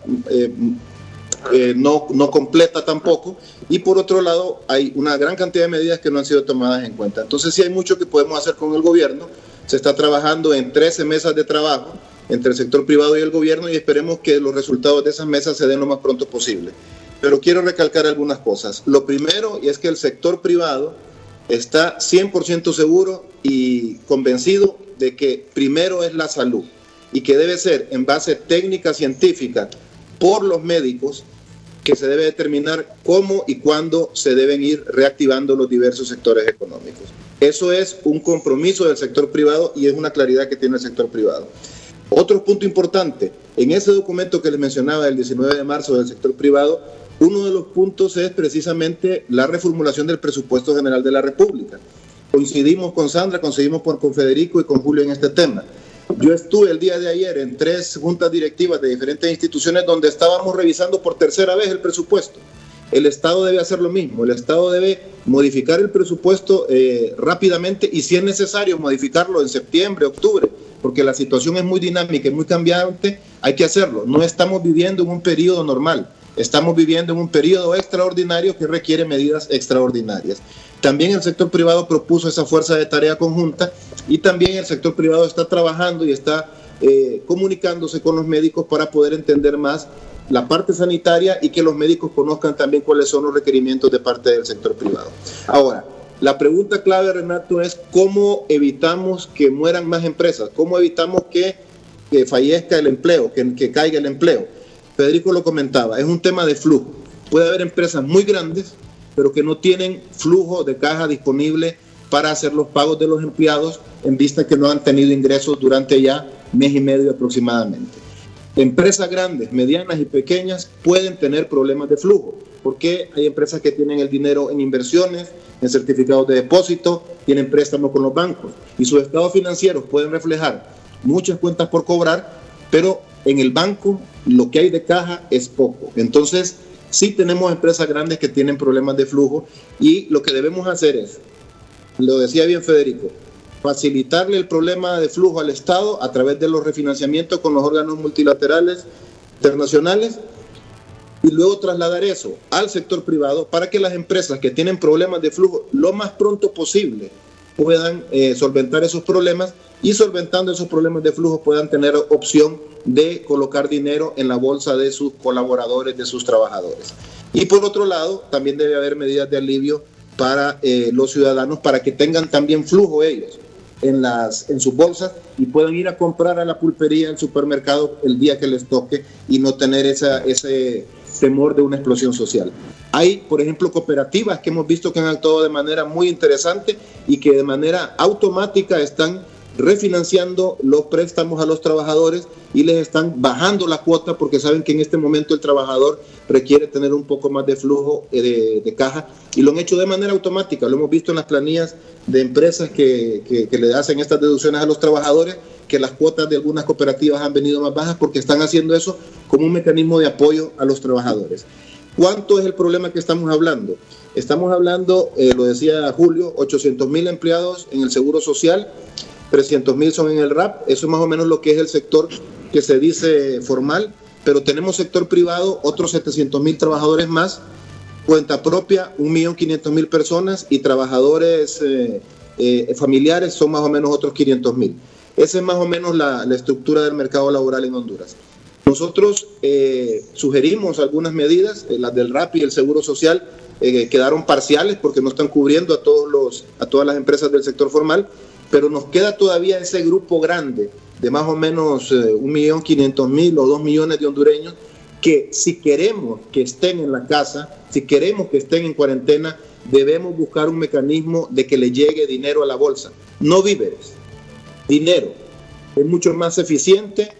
no completa tampoco, y por otro lado hay una gran cantidad de medidas que no han sido tomadas en cuenta. Entonces sí hay mucho que podemos hacer con el gobierno. Se está trabajando en 13 mesas de trabajo entre el sector privado y el gobierno, y esperemos que los resultados de esas mesas se den lo más pronto posible. Pero quiero recalcar algunas cosas. Lo primero, y es que el sector privado está 100% seguro y convencido de que primero es la salud, y que debe ser en base técnica científica por los médicos que se debe determinar cómo y cuándo se deben ir reactivando los diversos sectores económicos. Eso es un compromiso del sector privado y es una claridad que tiene el sector privado. Otro punto importante, en ese documento que les mencionaba del 19 de marzo del sector privado, uno de los puntos es precisamente la reformulación del presupuesto general de la República. Coincidimos con Sandra, coincidimos con Federico y con Julio en este tema. Yo estuve el día de ayer en 3 juntas directivas de diferentes instituciones donde estábamos revisando por tercera vez el presupuesto. El Estado debe hacer lo mismo, el Estado debe modificar el presupuesto rápidamente, y si es necesario modificarlo en septiembre, octubre, porque la situación es muy dinámica y muy cambiante, hay que hacerlo. No estamos viviendo en un periodo normal, estamos viviendo en un periodo extraordinario que requiere medidas extraordinarias. También el sector privado propuso esa fuerza de tarea conjunta, y también el sector privado está trabajando y está comunicándose con los médicos para poder entender más la parte sanitaria y que los médicos conozcan también cuáles son los requerimientos de parte del sector privado. Ahora, la pregunta clave, Renato, es cómo evitamos que mueran más empresas, cómo evitamos que fallezca el empleo, que caiga el empleo. Federico lo comentaba, es un tema de flujo. Puede haber empresas muy grandes, pero que no tienen flujo de caja disponible para hacer los pagos de los empleados, en vista que no han tenido ingresos durante ya mes y medio aproximadamente. Empresas grandes, medianas y pequeñas pueden tener problemas de flujo, porque hay empresas que tienen el dinero en inversiones, en certificados de depósito, tienen préstamos con los bancos, y sus estados financieros pueden reflejar muchas cuentas por cobrar, pero en el banco lo que hay de caja es poco. Entonces, sí tenemos empresas grandes que tienen problemas de flujo, y lo que debemos hacer es, lo decía bien Federico, facilitarle el problema de flujo al Estado a través de los refinanciamientos con los órganos multilaterales internacionales, y luego trasladar eso al sector privado para que las empresas que tienen problemas de flujo lo más pronto posible puedan solventar esos problemas y solventando esos problemas de flujo puedan tener opción de colocar dinero en la bolsa de sus colaboradores, de sus trabajadores. Y por otro lado, también debe haber medidas de alivio para los ciudadanos para que tengan también flujo ellos en sus bolsas y puedan ir a comprar a la pulpería, al supermercado el día que les toque y no tener ese temor de una explosión social. Hay, por ejemplo, cooperativas que hemos visto que han actuado de manera muy interesante y que de manera automática están refinanciando los préstamos a los trabajadores y les están bajando la cuota porque saben que en este momento el trabajador requiere tener un poco más de flujo de caja y lo han hecho de manera automática. Lo hemos visto en las planillas de empresas que le hacen estas deducciones a los trabajadores, que las cuotas de algunas cooperativas han venido más bajas porque están haciendo eso como un mecanismo de apoyo a los trabajadores. ¿Cuánto es el problema que estamos hablando? Estamos hablando, lo decía Julio, 800,000 empleados en el Seguro Social, 300,000 son en el RAP, eso es más o menos lo que es el sector que se dice formal, pero tenemos sector privado, otros 700,000 trabajadores más, cuenta propia, 1.500.000 personas y trabajadores familiares son más o menos otros 500,000. Esa es más o menos la estructura del mercado laboral en Honduras. Nosotros sugerimos algunas medidas, las del RAP y el Seguro Social quedaron parciales porque no están cubriendo a todas las empresas del sector formal, pero nos queda todavía ese grupo grande de más o menos 1.500.000 o 2 millones de hondureños que si queremos que estén en la casa, si queremos que estén en cuarentena, debemos buscar un mecanismo de que le llegue dinero a la bolsa, no víveres, dinero. Es mucho más eficiente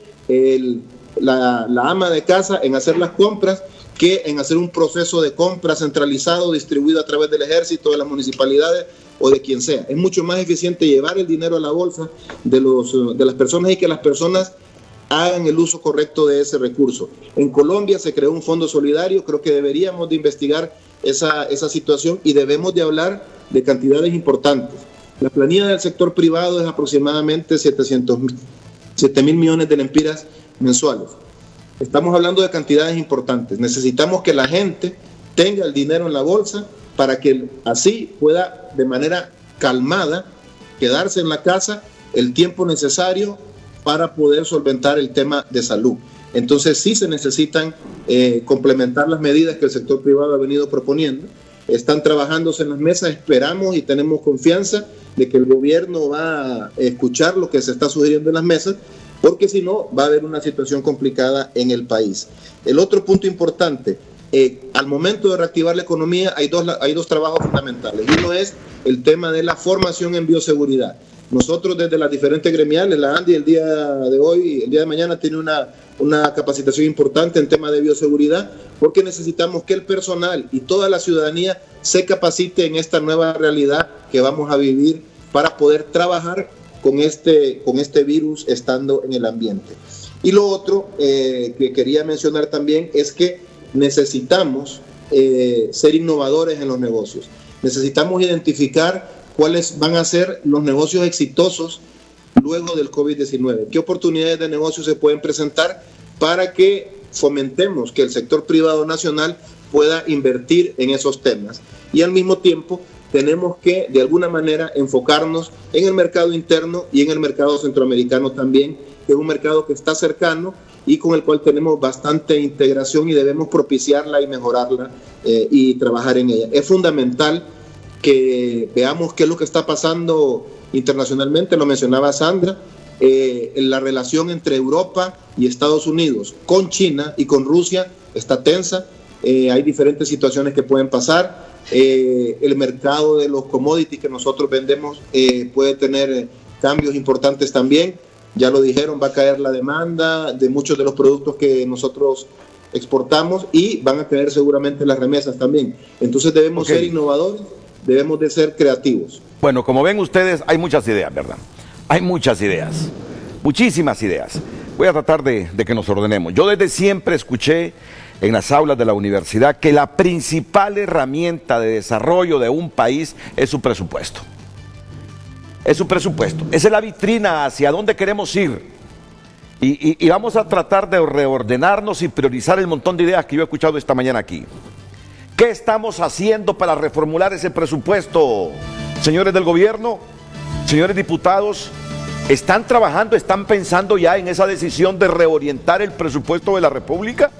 la ama de casa en hacer las compras que en hacer un proceso de compra centralizado distribuido a través del ejército, de las municipalidades o de quien sea. Es mucho más eficiente llevar el dinero a la bolsa de las personas y que las personas hagan el uso correcto de ese recurso. En Colombia se creó un fondo solidario, creo que deberíamos de investigar esa situación y debemos de hablar de cantidades importantes. La planilla del sector privado es aproximadamente 7,000 millones de lempiras mensuales. Estamos hablando de cantidades importantes. Necesitamos que la gente tenga el dinero en la bolsa para que así pueda de manera calmada quedarse en la casa el tiempo necesario para poder solventar el tema de salud. Entonces sí se necesitan complementar las medidas que el sector privado ha venido proponiendo. Están trabajándose en las mesas, esperamos y tenemos confianza de que el gobierno va a escuchar lo que se está sugiriendo en las mesas, porque si no va a haber una situación complicada en el país. El otro punto importante, al momento de reactivar la economía hay dos trabajos fundamentales. Uno es el tema de la formación en bioseguridad. Nosotros desde las diferentes gremiales, la ANDI el día de hoy, el día de mañana tiene una capacitación importante en tema de bioseguridad, porque necesitamos que el personal y toda la ciudadanía se capacite en esta nueva realidad que vamos a vivir para poder trabajar con este virus estando en el ambiente. Y lo otro que quería mencionar también es que necesitamos ser innovadores en los negocios. Necesitamos identificar cuáles van a ser los negocios exitosos luego del COVID-19. ¿Qué oportunidades de negocio se pueden presentar para que fomentemos que el sector privado nacional pueda invertir en esos temas? Y al mismo tiempo tenemos que de alguna manera enfocarnos en el mercado interno y en el mercado centroamericano también, que es un mercado que está cercano y con el cual tenemos bastante integración y debemos propiciarla y mejorarla y trabajar en ella. Es fundamental que veamos qué es lo que está pasando internacionalmente, lo mencionaba Sandra, la relación entre Europa y Estados Unidos con China y con Rusia está tensa, hay diferentes situaciones que pueden pasar. El mercado de los commodities que nosotros vendemos puede tener cambios importantes también. Ya lo dijeron, va a caer la demanda de muchos de los productos que nosotros exportamos y van a caer seguramente las remesas también. Entonces debemos ser innovadores, debemos de ser creativos. Bueno, como ven ustedes, hay muchas ideas, ¿verdad? Hay muchas ideas, muchísimas ideas. Voy a tratar de que nos ordenemos. Yo desde siempre escuché en las aulas de la universidad que la principal herramienta de desarrollo de un país es su presupuesto. Es su presupuesto. Esa es la vitrina hacia dónde queremos ir. Y vamos a tratar de reordenarnos y priorizar el montón de ideas que yo he escuchado esta mañana aquí. ¿Qué estamos haciendo para reformular ese presupuesto, señores del gobierno? Señores diputados, ¿están trabajando, están pensando ya en esa decisión de reorientar el presupuesto de la República?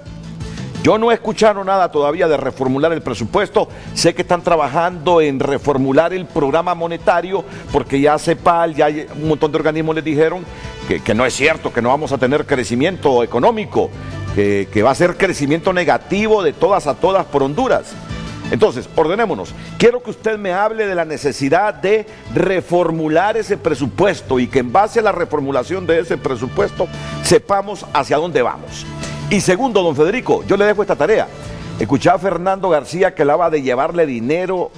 Yo no he escuchado nada todavía de reformular el presupuesto. Sé que están trabajando en reformular el programa monetario, porque ya CEPAL, ya un montón de organismos les dijeron que no es cierto, que no vamos a tener crecimiento económico, que va a ser crecimiento negativo de todas a todas por Honduras. Entonces, ordenémonos. Quiero que usted me hable de la necesidad de reformular ese presupuesto y que en base a la reformulación de ese presupuesto sepamos hacia dónde vamos. Y segundo, don Federico, yo le dejo esta tarea. Escuchaba a Fernando García que hablaba de llevarle dinero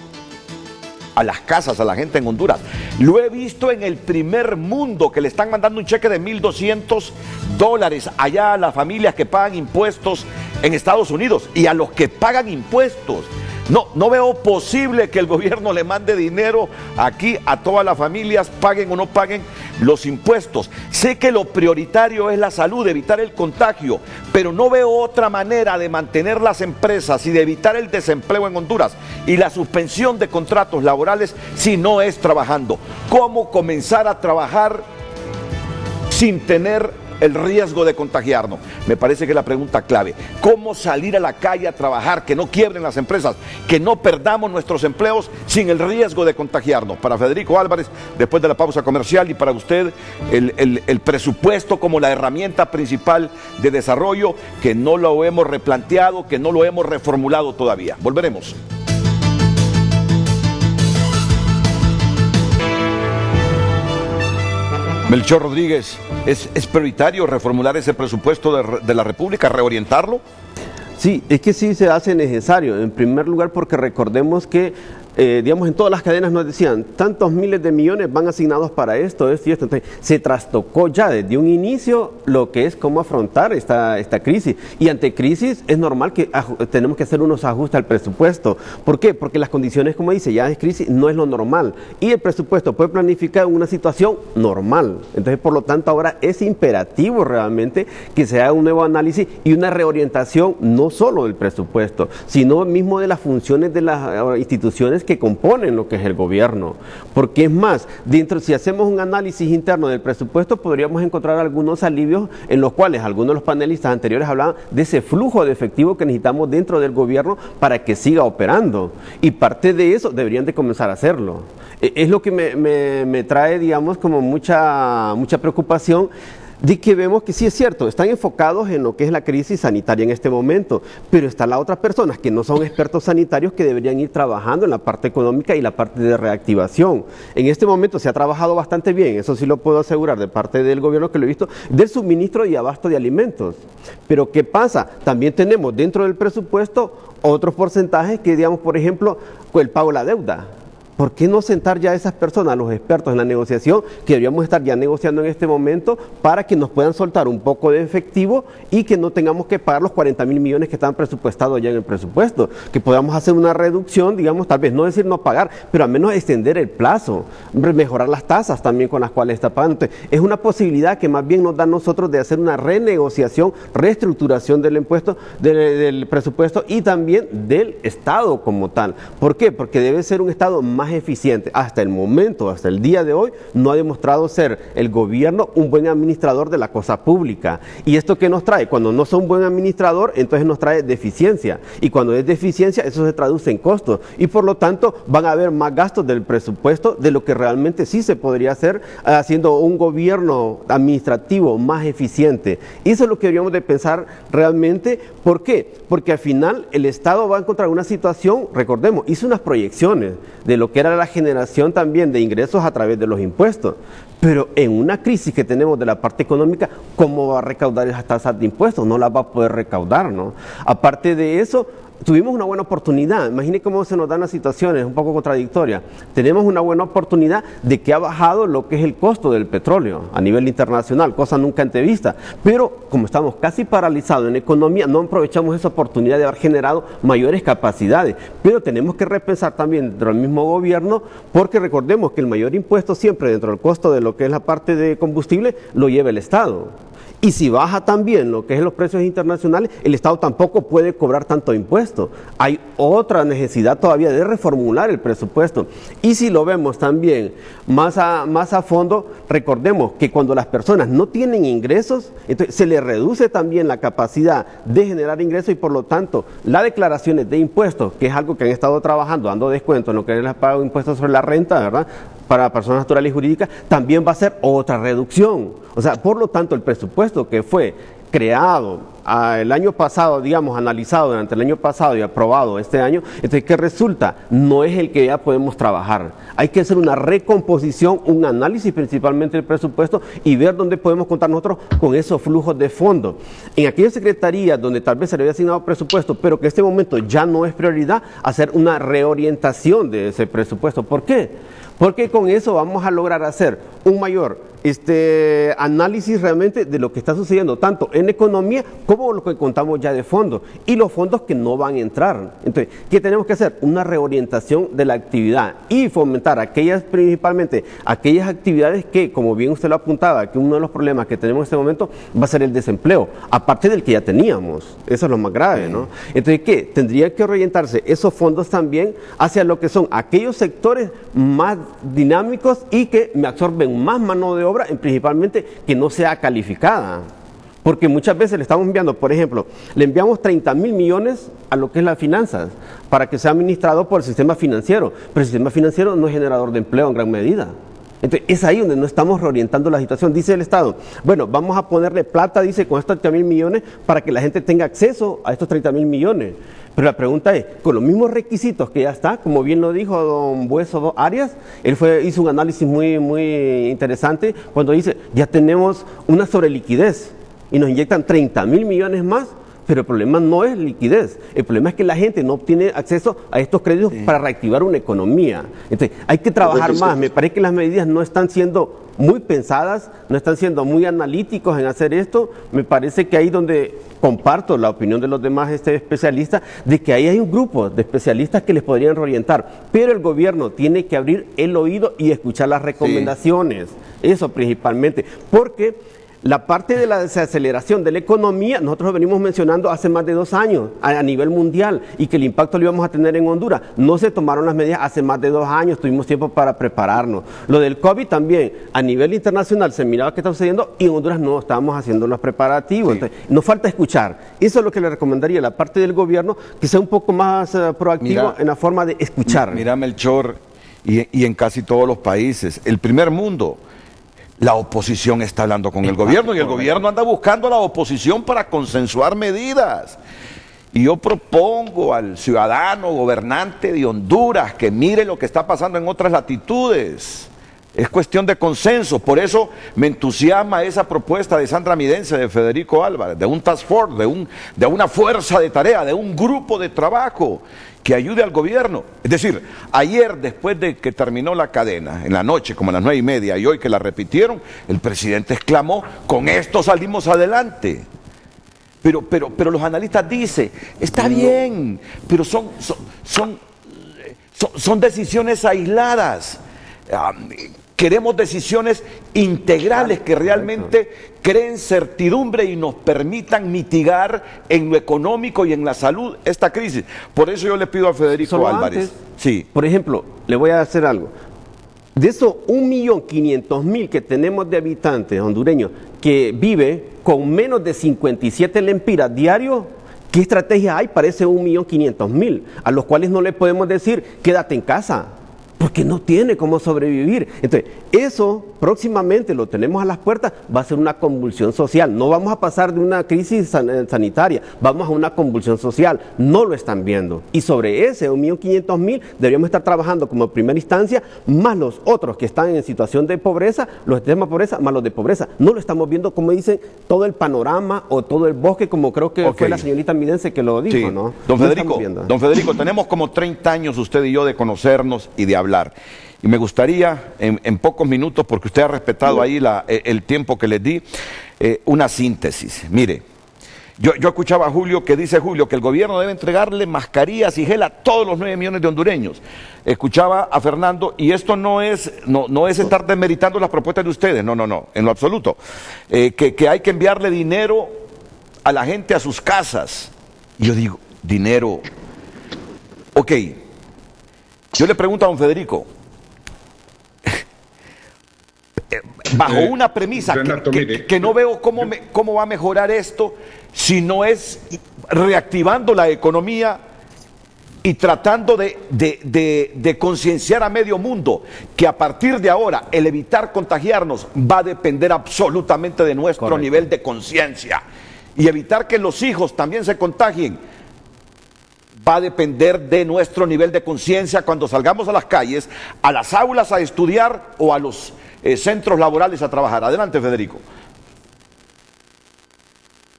a las casas, a la gente en Honduras. Lo he visto en el primer mundo, que le están mandando un cheque de $1,200 allá a las familias que pagan impuestos en Estados Unidos y a los que pagan impuestos. No veo posible que el gobierno le mande dinero aquí a todas las familias, paguen o no paguen los impuestos. Sé que lo prioritario es la salud, evitar el contagio, pero no veo otra manera de mantener las empresas y de evitar el desempleo en Honduras y la suspensión de contratos laborales si no es trabajando. ¿Cómo comenzar a trabajar sin tener el riesgo de contagiarnos? Me parece que es la pregunta clave. ¿Cómo salir a la calle a trabajar, que no quiebren las empresas, que no perdamos nuestros empleos sin el riesgo de contagiarnos? Para Federico Álvarez, después de la pausa comercial, y para usted, el presupuesto como la herramienta principal de desarrollo, que no lo hemos replanteado, que no lo hemos reformulado todavía. Volveremos. Melchor Rodríguez, ¿es prioritario reformular ese presupuesto de la República, reorientarlo? Sí, es que sí se hace necesario. En primer lugar, porque recordemos que, digamos, en todas las cadenas nos decían, tantos miles de millones van asignados para esto y esto. Entonces, se trastocó ya desde un inicio lo que es cómo afrontar esta crisis. Y ante crisis es normal que tenemos que hacer unos ajustes al presupuesto. ¿Por qué? Porque las condiciones, como dice, ya es crisis, no es lo normal. Y el presupuesto puede planificar una situación normal. Entonces, por lo tanto, ahora es imperativo realmente que se haga un nuevo análisis y una reorientación, no solo del presupuesto, sino mismo de las funciones de las instituciones que componen lo que es el gobierno. Porque es más, si hacemos un análisis interno del presupuesto, podríamos encontrar algunos alivios en los cuales algunos de los panelistas anteriores hablaban de ese flujo de efectivo que necesitamos dentro del gobierno para que siga operando. Y parte de eso deberían de comenzar a hacerlo. Es lo que me trae, digamos, como mucha preocupación, de que vemos que sí es cierto, están enfocados en lo que es la crisis sanitaria en este momento, pero están las otras personas que no son expertos sanitarios que deberían ir trabajando en la parte económica y la parte de reactivación. En este momento se ha trabajado bastante bien, eso sí lo puedo asegurar de parte del gobierno, que lo he visto, del suministro y abasto de alimentos. Pero ¿qué pasa? También tenemos dentro del presupuesto otros porcentajes que, digamos, por ejemplo, el pago de la deuda. ¿Por qué no sentar ya a esas personas, los expertos en la negociación, que deberíamos estar ya negociando en este momento, para que nos puedan soltar un poco de efectivo y que no tengamos que pagar los 40,000 millones que están presupuestados ya en el presupuesto? Que podamos hacer una reducción, digamos, tal vez no decir no pagar, pero al menos extender el plazo, mejorar las tasas también con las cuales está pagando. Entonces, es una posibilidad que más bien nos da a nosotros de hacer una renegociación, reestructuración del impuesto, del presupuesto y también del Estado como tal. ¿Por qué? Porque debe ser un Estado más eficiente. Hasta el momento, hasta el día de hoy, no ha demostrado ser el gobierno un buen administrador de la cosa pública. ¿Y esto qué nos trae? Cuando no son un buen administrador, entonces nos trae deficiencia. Y cuando es deficiencia, eso se traduce en costos. Y por lo tanto, van a haber más gastos del presupuesto de lo que realmente sí se podría hacer haciendo un gobierno administrativo más eficiente. Y eso es lo que deberíamos de pensar realmente. ¿Por qué? Porque al final el Estado va a encontrar una situación, recordemos, hizo unas proyecciones de lo que era la generación también de ingresos a través de los impuestos. Pero en una crisis que tenemos de la parte económica, ¿cómo va a recaudar esas tasas de impuestos? No las va a poder recaudar, ¿no? Aparte de eso, tuvimos una buena oportunidad. Imagine cómo se nos dan las situaciones, un poco contradictorias. Tenemos una buena oportunidad de que ha bajado lo que es el costo del petróleo a nivel internacional, cosa nunca antes vista. Pero como estamos casi paralizados en economía, no aprovechamos esa oportunidad de haber generado mayores capacidades. Pero tenemos que repensar también dentro del mismo gobierno, porque recordemos que el mayor impuesto siempre dentro del costo de lo que es la parte de combustible lo lleva el Estado. Y si baja también lo que es los precios internacionales, el Estado tampoco puede cobrar tanto impuesto. Hay otra necesidad todavía de reformular el presupuesto. Y si lo vemos también más a fondo, recordemos que cuando las personas no tienen ingresos, entonces se les reduce también la capacidad de generar ingresos y por lo tanto las declaraciones de impuestos, que es algo que han estado trabajando, dando descuento en lo que es el pago de impuestos sobre la renta, ¿verdad?, para personas naturales y jurídicas, también va a ser otra reducción. O sea, por lo tanto, el presupuesto que fue creado el año pasado, digamos, analizado durante el año pasado y aprobado este año, entonces, ¿qué resulta? No es el que ya podemos trabajar. Hay que hacer una recomposición, un análisis principalmente del presupuesto y ver dónde podemos contar nosotros con esos flujos de fondos. En aquellas secretarías donde tal vez se le había asignado presupuesto, pero que en este momento ya no es prioridad, hacer una reorientación de ese presupuesto. ¿Por qué? Porque con eso vamos a lograr hacer un mayor análisis realmente de lo que está sucediendo, tanto en economía como lo que contamos ya de fondos y los fondos que no van a entrar. Entonces, ¿qué tenemos que hacer? Una reorientación de la actividad y fomentar principalmente aquellas actividades que, como bien usted lo apuntaba, que uno de los problemas que tenemos en este momento va a ser el desempleo, aparte del que ya teníamos. Eso es lo más grave, ¿no? Entonces, ¿qué? Tendría que reorientarse esos fondos también hacia lo que son aquellos sectores más dinámicos y que me absorben más mano de obra, principalmente que no sea calificada. Porque muchas veces le estamos enviando, por ejemplo, le enviamos 30,000 millones a lo que es las finanzas para que sea administrado por el sistema financiero, pero el sistema financiero no es generador de empleo en gran medida. Entonces, es ahí donde no estamos reorientando la situación. Dice el Estado, bueno, vamos a ponerle plata, dice, con estos 30,000 millones para que la gente tenga acceso a estos 30,000 millones. Pero la pregunta es, con los mismos requisitos que ya está, como bien lo dijo don Bueso Arias, él hizo un análisis muy interesante cuando dice, ya tenemos una sobreliquidez y nos inyectan 30,000 millones más, pero el problema no es liquidez, el problema es que la gente no obtiene acceso a estos créditos para reactivar una economía. Entonces, hay que trabajar más. Me parece que las medidas no están siendo muy pensadas, no están siendo muy analíticos en hacer esto. Me parece que ahí donde comparto la opinión de los demás especialistas, de que ahí hay un grupo de especialistas que les podrían reorientar, pero el gobierno tiene que abrir el oído y escuchar las recomendaciones, eso principalmente, porque la parte de la desaceleración de la economía, nosotros lo venimos mencionando hace más de 2 años a nivel mundial y que el impacto lo íbamos a tener en Honduras. No se tomaron las medidas hace más de 2 años, tuvimos tiempo para prepararnos. Lo del COVID también, a nivel internacional se miraba qué está sucediendo y en Honduras no estábamos haciendo los preparativos. Entonces, nos falta escuchar. Eso es lo que le recomendaría a la parte del gobierno, que sea un poco más proactivo en la forma de escuchar. Mira, Melchor, y en casi todos los países, el primer mundo, la oposición está hablando con el gobierno y el gobierno anda buscando a la oposición para consensuar medidas. Y yo propongo al ciudadano gobernante de Honduras que mire lo que está pasando en otras latitudes. Es cuestión de consenso, por eso me entusiasma esa propuesta de Sandra Midense, de Federico Álvarez, de un task force, de una fuerza de tarea, de un grupo de trabajo que ayude al gobierno. Es decir, ayer después de que terminó la cadena, en la noche como a las 9:30 y hoy que la repitieron, el presidente exclamó, con esto salimos adelante. Pero los analistas dicen, está bien, pero son decisiones aisladas. Queremos decisiones integrales que realmente creen certidumbre y nos permitan mitigar en lo económico y en la salud esta crisis. Por eso yo le pido a Federico Álvarez. Sí. Por ejemplo, le voy a hacer algo. De esos 1.500.000 que tenemos de habitantes hondureños que viven con menos de 57 lempiras diarios, ¿qué estrategia hay para ese 1.500.000? A los cuales no le podemos decir, quédate en casa, porque no tiene cómo sobrevivir. Entonces, eso próximamente lo tenemos a las puertas, va a ser una convulsión social. No vamos a pasar de una crisis sanitaria, vamos a una convulsión social. No lo están viendo. Y sobre ese 1.500.000 deberíamos estar trabajando como primera instancia, más los otros que están en situación de pobreza, los extrema pobreza, más los de pobreza. No lo estamos viendo, como dicen, todo el panorama o todo el bosque, como creo que fue la señorita Midense que lo dijo, sí. ¿No? Don Federico, tenemos como 30 años usted y yo de conocernos y de hablar. Y me gustaría, en pocos minutos, porque usted ha respetado ahí el tiempo que les di, una síntesis. Mire, Yo escuchaba a Julio que dice que el gobierno debe entregarle mascarillas y gel a todos los 9 millones de hondureños. Escuchaba a Fernando, y esto no es estar demeritando las propuestas de ustedes, no, en lo absoluto. Que hay que enviarle dinero a la gente a sus casas. Y yo digo, dinero. Ok, yo le pregunto a don Federico, bajo una premisa Renato, que no veo cómo va a mejorar esto si no es reactivando la economía y tratando de concienciar a medio mundo que a partir de ahora el evitar contagiarnos va a depender absolutamente de nuestro nivel de conciencia, y evitar que los hijos también se contagien va a depender de nuestro nivel de conciencia cuando salgamos a las calles, a las aulas a estudiar o a los centros laborales a trabajar. Adelante, Federico.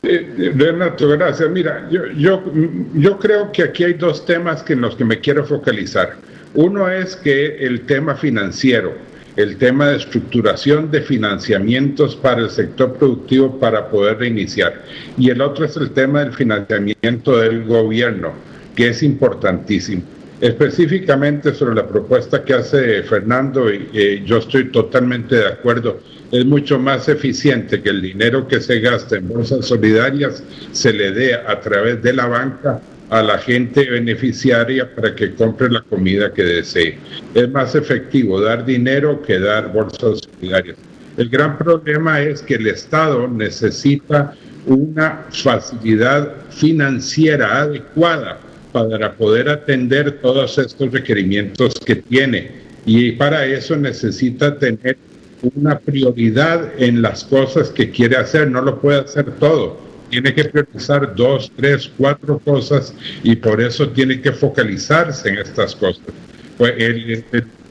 Renato, gracias. Mira, yo creo que aquí hay dos temas en los que me quiero focalizar. Uno es que el tema financiero, el tema de estructuración de financiamientos para el sector productivo para poder reiniciar. Y el otro es el tema del financiamiento del gobierno, que es importantísimo. Específicamente sobre la propuesta que hace Fernando, yo estoy totalmente de acuerdo. Es mucho más eficiente que el dinero que se gasta en bolsas solidarias se le dé a través de la banca a la gente beneficiaria para que compre la comida que desee. Es más efectivo dar dinero que dar bolsas solidarias. El gran problema es que el Estado necesita una facilidad financiera adecuada para poder atender todos estos requerimientos que tiene, y para eso necesita tener una prioridad en las cosas que quiere hacer. No lo puede hacer todo, tiene que priorizar 2, 3, 4 cosas, y por eso tiene que focalizarse en estas cosas. Pues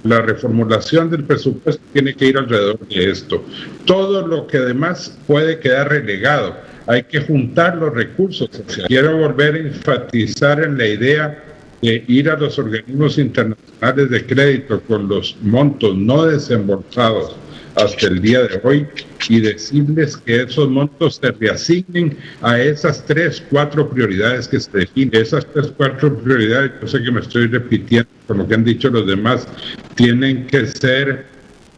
la reformulación del presupuesto tiene que ir alrededor de esto. Todo lo que además puede quedar relegado, hay que juntar los recursos. Quiero volver a enfatizar en la idea de ir a los organismos internacionales de crédito con los montos no desembolsados hasta el día de hoy y decirles que esos montos se reasignen a esas 3, 4 prioridades que se definen. Esas 3, 4 prioridades, yo sé que me estoy repitiendo por lo que han dicho los demás, tienen que ser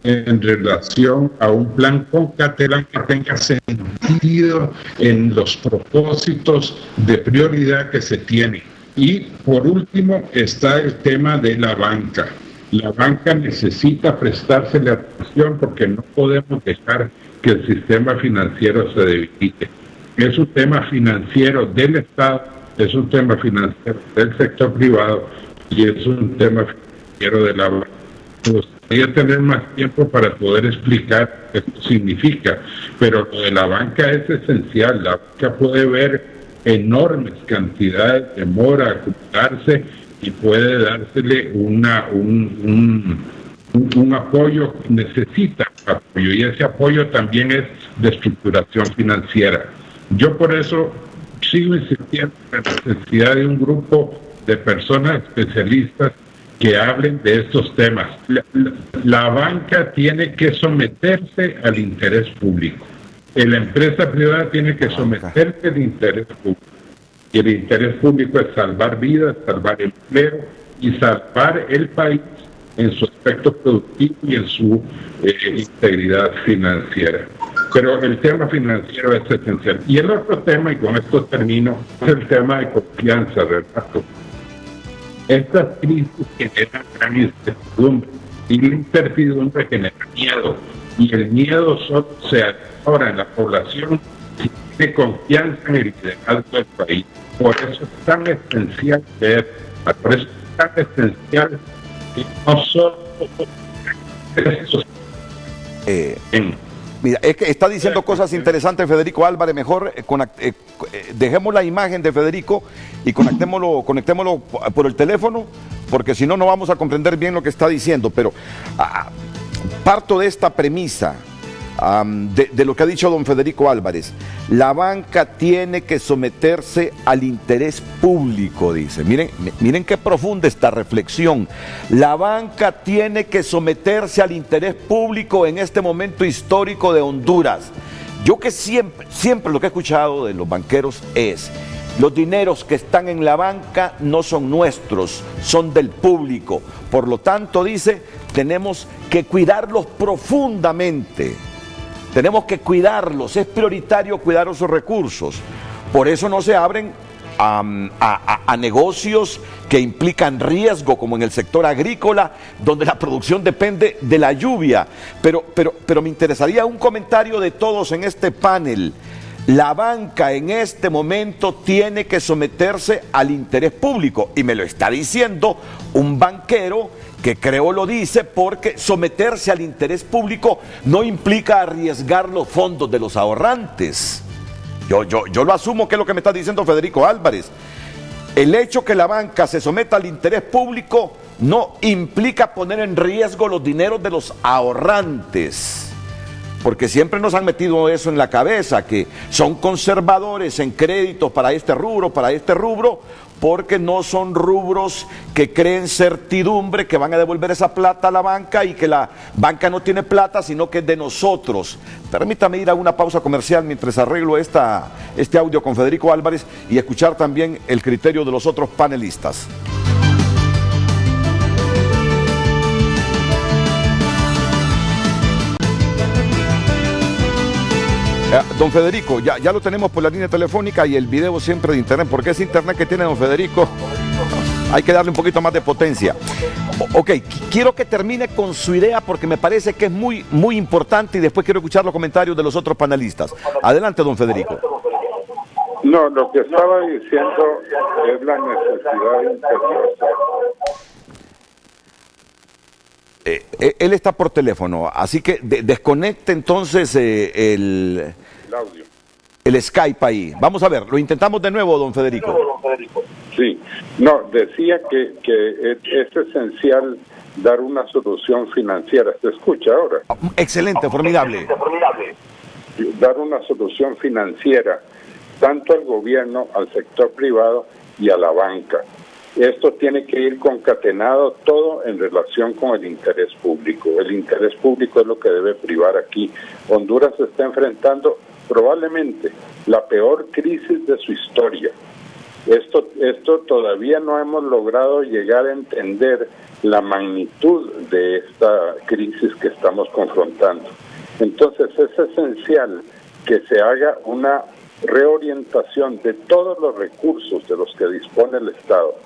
en relación a un plan concatenado que tenga sentido en los propósitos de prioridad que se tiene. Y por último está el tema de la banca. La banca necesita prestársele atención porque no podemos dejar que el sistema financiero se debilite. Es un tema financiero del Estado, es un tema financiero del sector privado y es un tema financiero de la banca. Me gustaría tener más tiempo para poder explicar qué esto significa, pero lo de la banca es esencial. La banca puede ver enormes cantidades de mora acumularse y puede dársele un apoyo, necesita apoyo, y ese apoyo también es de estructuración financiera. Yo por eso sigo insistiendo en la necesidad de un grupo de personas especialistas que hablen de estos temas. La banca tiene que someterse al interés público. La empresa privada tiene que someterse al interés público. Y el interés público es salvar vidas, salvar empleo y salvar el país en su aspecto productivo y en su integridad financiera. Pero el tema financiero es esencial. Y el otro tema, y con esto termino, es el tema de confianza, Renato. Estas crisis generan gran incertidumbre, y la incertidumbre genera miedo, y el miedo solo se ahora en la población si tiene confianza en el liderazgo del país. Por eso es tan esencial por eso es tan esencial que no solo mira, es que está diciendo cosas interesantes Federico Álvarez. Mejor dejemos la imagen de Federico y conectémoslo por el teléfono, porque si no, no vamos a comprender bien lo que está diciendo. Pero parto de esta premisa, de lo que ha dicho don Federico Álvarez. La banca tiene que someterse al interés público, dice. Miren qué profunda esta reflexión. La banca tiene que someterse al interés público en este momento histórico de Honduras. Yo que siempre lo que he escuchado de los banqueros es: los dineros que están en la banca no son nuestros, son del público. Por lo tanto, dice, tenemos que cuidarlos profundamente. Tenemos que cuidarlos, es prioritario cuidar esos recursos. Por eso no se abren a negocios que implican riesgo, como en el sector agrícola, donde la producción depende de la lluvia. Pero me interesaría un comentario de todos en este panel. La banca en este momento tiene que someterse al interés público, y me lo está diciendo un banquero que creo lo dice porque someterse al interés público no implica arriesgar los fondos de los ahorrantes. Yo lo asumo, que es lo que me está diciendo Federico Álvarez. El hecho que la banca se someta al interés público no implica poner en riesgo los dineros de los ahorrantes, porque siempre nos han metido eso en la cabeza, que son conservadores en créditos para este rubro, porque no son rubros que creen certidumbre que van a devolver esa plata a la banca, y que la banca no tiene plata, sino que es de nosotros. Permítame ir a una pausa comercial mientras arreglo este audio con Federico Álvarez y escuchar también el criterio de los otros panelistas. Don Federico, ya lo tenemos por la línea telefónica, y el video siempre de internet. ¿Por qué es internet que tiene don Federico? Hay que darle un poquito más de potencia. Ok, quiero que termine con su idea, porque me parece que es muy, muy importante, y después quiero escuchar los comentarios de los otros panelistas. Adelante, don Federico. No, lo que estaba diciendo es la necesidad imperiosa. Él está por teléfono, así que desconecte entonces el audio, el Skype ahí. Vamos a ver, lo intentamos de nuevo, don Federico. Sí, no, decía que es esencial dar una solución financiera. ¿Se escucha ahora? Excelente, formidable. Dar una solución financiera tanto al gobierno, al sector privado y a la banca. Esto tiene que ir concatenado todo en relación con el interés público. El interés público es lo que debe privar aquí. Honduras se está enfrentando probablemente la peor crisis de su historia. Esto todavía no hemos logrado llegar a entender la magnitud de esta crisis que estamos confrontando. Entonces es esencial que se haga una reorientación de todos los recursos de los que dispone el Estado.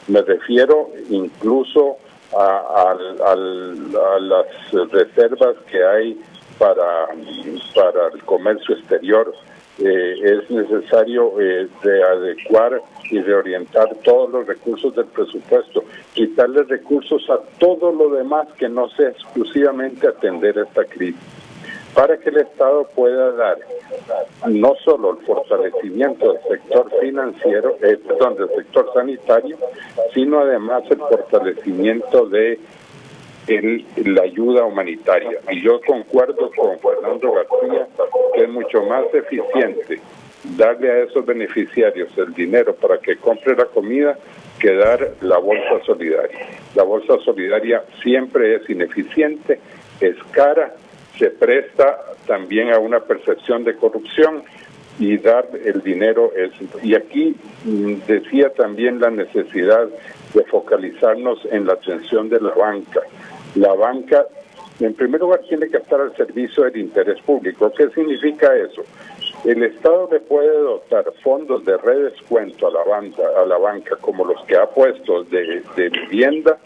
Me refiero incluso a las reservas que hay para el comercio exterior. Es necesario readecuar y reorientar todos los recursos del presupuesto, quitarle recursos a todo lo demás que no sea exclusivamente atender esta crisis, para que el Estado pueda dar no solo el fortalecimiento del sector financiero, del sector sanitario, sino además el fortalecimiento de la ayuda humanitaria. Y yo concuerdo con Fernando García que es mucho más eficiente darle a esos beneficiarios el dinero para que compre la comida que dar la bolsa solidaria. La bolsa solidaria siempre es ineficiente, es cara, se presta también a una percepción de corrupción, y dar el dinero es... Y aquí decía también la necesidad de focalizarnos en la atención de la banca. La banca, en primer lugar, tiene que estar al servicio del interés público. ¿Qué significa eso? El Estado le puede dotar fondos de redescuento a la banca, como los que ha puesto de vivienda,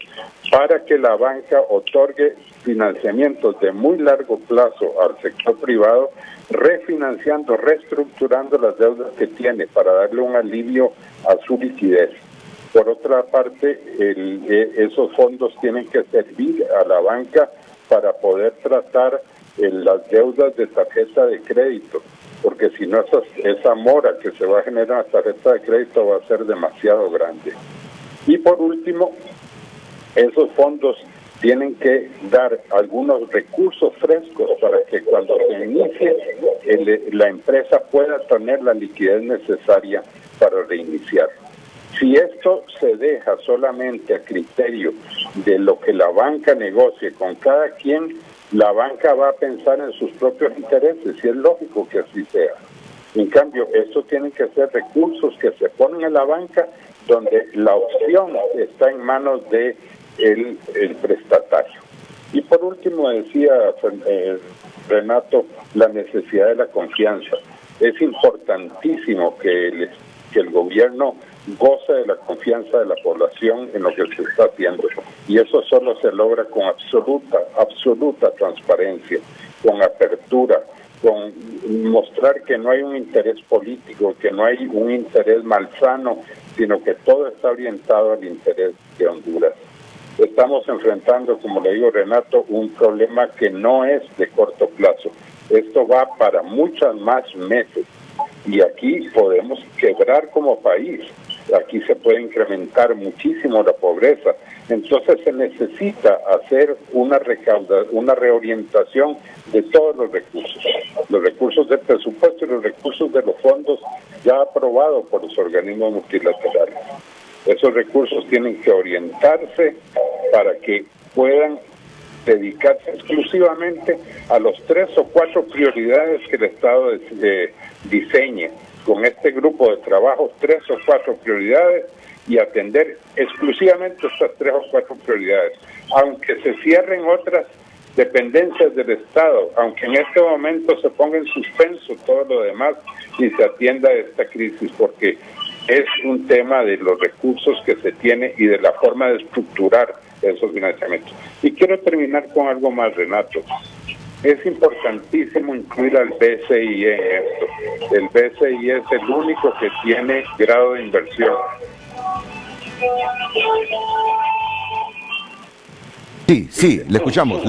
para que la banca otorgue financiamientos de muy largo plazo al sector privado, refinanciando, reestructurando las deudas que tiene para darle un alivio a su liquidez. Por otra parte, esos fondos tienen que servir a la banca para poder tratar las deudas de tarjeta de crédito, porque si no esa mora que se va a generar en la tarjeta de crédito va a ser demasiado grande. Y por último, esos fondos tienen que dar algunos recursos frescos para que cuando se inicie la empresa pueda tener la liquidez necesaria para reiniciar. Si esto se deja solamente a criterio de lo que la banca negocie con cada quien, la banca va a pensar en sus propios intereses y es lógico que así sea. En cambio, estos tienen que ser recursos que se ponen en la banca donde la opción está en manos de el prestatario. Y por último decía Renato, la necesidad de la confianza. Es importantísimo que el gobierno goce de la confianza de la población en lo que se está haciendo. Y eso solo se logra con absoluta transparencia, con apertura, con mostrar que no hay un interés político, que no hay un interés malsano, sino que todo está orientado al interés de Honduras. Estamos enfrentando, como le digo Renato, un problema que no es de corto plazo. Esto va para muchos más meses y aquí podemos quebrar como país. Aquí se puede incrementar muchísimo la pobreza. Entonces se necesita hacer una reorientación de todos los recursos del presupuesto y los recursos de los fondos ya aprobados por los organismos multilaterales. Esos recursos tienen que orientarse para que puedan dedicarse exclusivamente a los 3 o 4 prioridades que el Estado diseñe. Con este grupo de trabajo, 3 o 4 prioridades y atender exclusivamente estas 3 o 4 prioridades. Aunque se cierren otras dependencias del Estado, aunque en este momento se ponga en suspenso todo lo demás y se atienda esta crisis, porque es un tema de los recursos que se tiene y de la forma de estructurar esos financiamientos. Y quiero terminar con algo más, Renato. Es importantísimo incluir al BCI en esto. El BCI es el único que tiene grado de inversión. Sí, le escuchamos.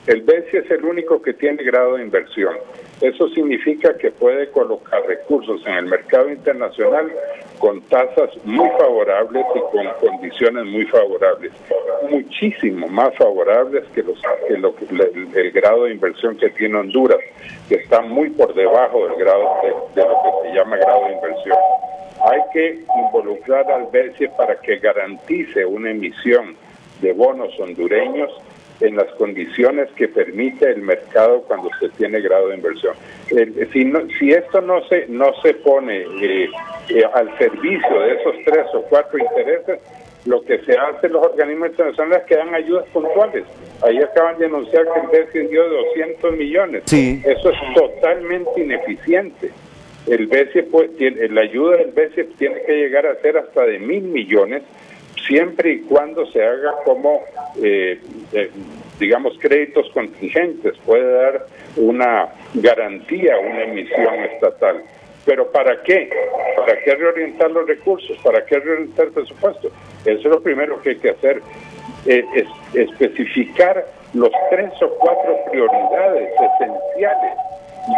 El BCI es el único que tiene grado de inversión. Eso significa que puede colocar recursos en el mercado internacional con tasas muy favorables y con condiciones muy favorables, muchísimo más favorables que el grado de inversión que tiene Honduras, que está muy por debajo del grado de lo que se llama grado de inversión. Hay que involucrar al BCE para que garantice una emisión de bonos hondureños en las condiciones que permite el mercado cuando se tiene grado de inversión. Si esto no se pone al servicio de esos 3 o 4 intereses, lo que se hace en los organismos internacionales es que dan ayudas puntuales. Ahí acaban de anunciar que el BCE dio 200 millones. Sí. Eso es totalmente ineficiente. El BCE la ayuda del BCE tiene que llegar a ser hasta de 1.000 millones, siempre y cuando se haga como, digamos, créditos contingentes. Puede dar una garantía a una emisión estatal. ¿Pero para qué? ¿Para qué reorientar los recursos? ¿Para qué reorientar el presupuesto? Eso es lo primero que hay que hacer, especificar los 3 o 4 prioridades esenciales.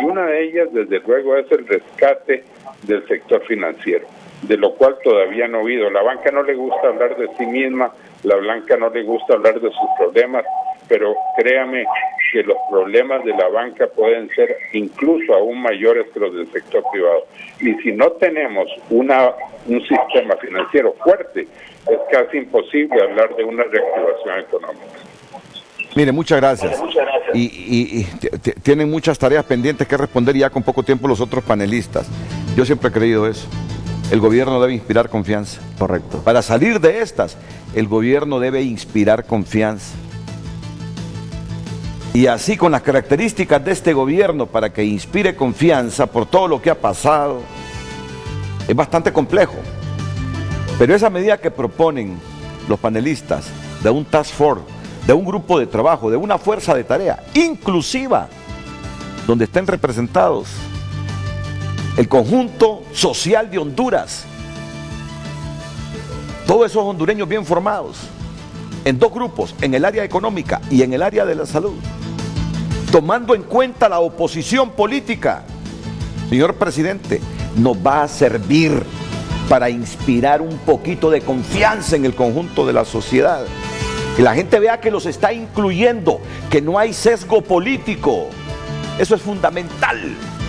Y una de ellas, desde luego, es el rescate del sector financiero, de lo cual todavía no ha habido. La banca no le gusta hablar de sí misma, la banca no le gusta hablar de sus problemas, pero créame que los problemas de la banca pueden ser incluso aún mayores que los del sector privado. Y si no tenemos un sistema financiero fuerte, es casi imposible hablar de una reactivación económica. Mire, muchas gracias. Y tienen muchas tareas pendientes que responder ya con poco tiempo los otros panelistas. Yo siempre he creído eso. El gobierno debe inspirar confianza. Correcto. Para salir de estas, el gobierno debe inspirar confianza. Y así, con las características de este gobierno, para que inspire confianza por todo lo que ha pasado, es bastante complejo. Pero esa medida que proponen los panelistas de un task force, de un grupo de trabajo, de una fuerza de tarea inclusiva, donde estén representados el conjunto social de Honduras, todos esos hondureños bien formados, en 2 grupos, en el área económica y en el área de la salud, tomando en cuenta la oposición política, señor presidente, nos va a servir para inspirar un poquito de confianza en el conjunto de la sociedad. Que la gente vea que los está incluyendo, que no hay sesgo político. Eso es fundamental.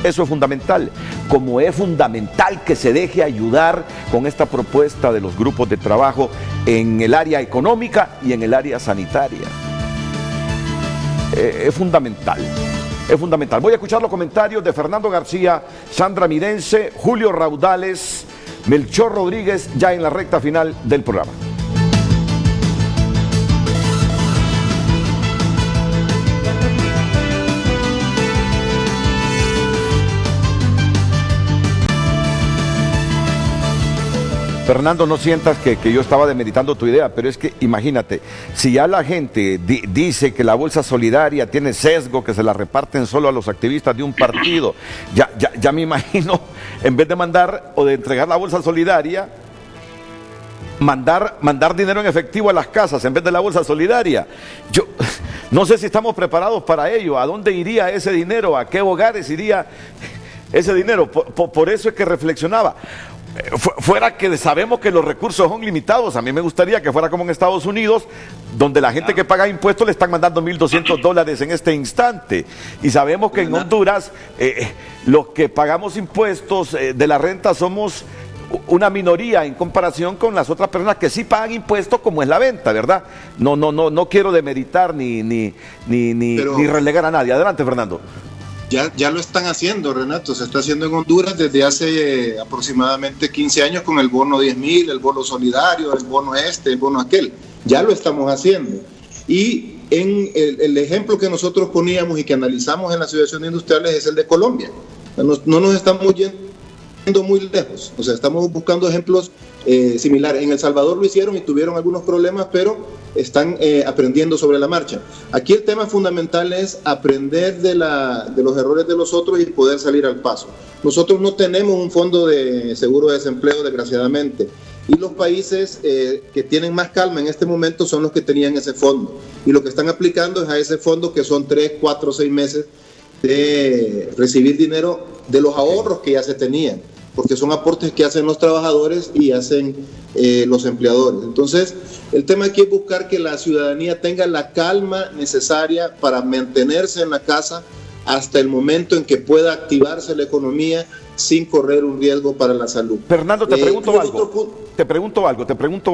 Eso es fundamental. Como es fundamental que se deje ayudar con esta propuesta de los grupos de trabajo en el área económica y en el área sanitaria. es fundamental. Es fundamental. Voy a escuchar los comentarios de Fernando García, Sandra Midense, Julio Raudales, Melchor Rodríguez, ya en la recta final del programa. Fernando, no sientas que yo estaba demeritando tu idea, pero es que imagínate, si ya la gente dice que la bolsa solidaria tiene sesgo, que se la reparten solo a los activistas de un partido, ya me imagino, en vez de mandar o de entregar la bolsa solidaria, mandar dinero en efectivo a las casas en vez de la bolsa solidaria. Yo no sé si estamos preparados para ello. ¿A dónde iría ese dinero? ¿A qué hogares iría ese dinero? Por eso es que reflexionaba. Fuera que sabemos que los recursos son limitados, a mí me gustaría que fuera como en Estados Unidos, donde la gente que paga impuestos le están mandando $1,200 en este instante, y sabemos que en Honduras los que pagamos impuestos de la renta somos una minoría en comparación con las otras personas que sí pagan impuestos, como es la venta, ¿verdad? No quiero demeritar ni relegar a nadie. Adelante, Fernando. Ya lo están haciendo, Renato, se está haciendo en Honduras desde hace aproximadamente 15 años con el bono 10,000, el bono solidario, el bono el bono aquel. Ya lo estamos haciendo. Y en el ejemplo que nosotros poníamos y que analizamos en la Asociación de Industriales es el de Colombia. No nos estamos yendo muy lejos, o sea, estamos buscando ejemplos similares. En El Salvador lo hicieron y tuvieron algunos problemas, pero están aprendiendo sobre la marcha. Aquí el tema fundamental es aprender de los errores de los otros y poder salir al paso. Nosotros no tenemos un fondo de seguro de desempleo, desgraciadamente, y los países que tienen más calma en este momento son los que tenían ese fondo, y lo que están aplicando es a ese fondo, que son 3, 4, 6 meses de recibir dinero de los ahorros que ya se tenían, porque son aportes que hacen los trabajadores y hacen los empleadores. Entonces, el tema aquí es buscar que la ciudadanía tenga la calma necesaria para mantenerse en la casa hasta el momento en que pueda activarse la economía sin correr un riesgo para la salud. Fernando, te pregunto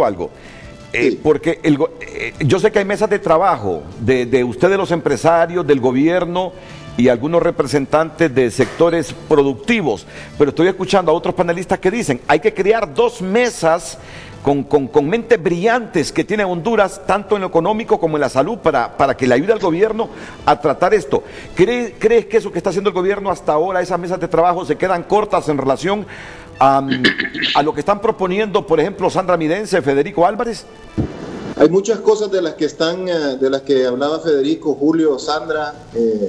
algo. Sí. Porque yo sé que hay mesas de trabajo de ustedes, los empresarios, del gobierno y algunos representantes de sectores productivos, pero estoy escuchando a otros panelistas que dicen hay que crear 2 mesas con mentes brillantes que tiene Honduras, tanto en lo económico como en la salud, para que le ayude al gobierno a tratar esto. ¿Crees que eso que está haciendo el gobierno hasta ahora, esas mesas de trabajo, se quedan cortas en relación a lo que están proponiendo, por ejemplo, Sandra Midense, Federico Álvarez? Hay muchas cosas de las que hablaba Federico, Julio, Sandra,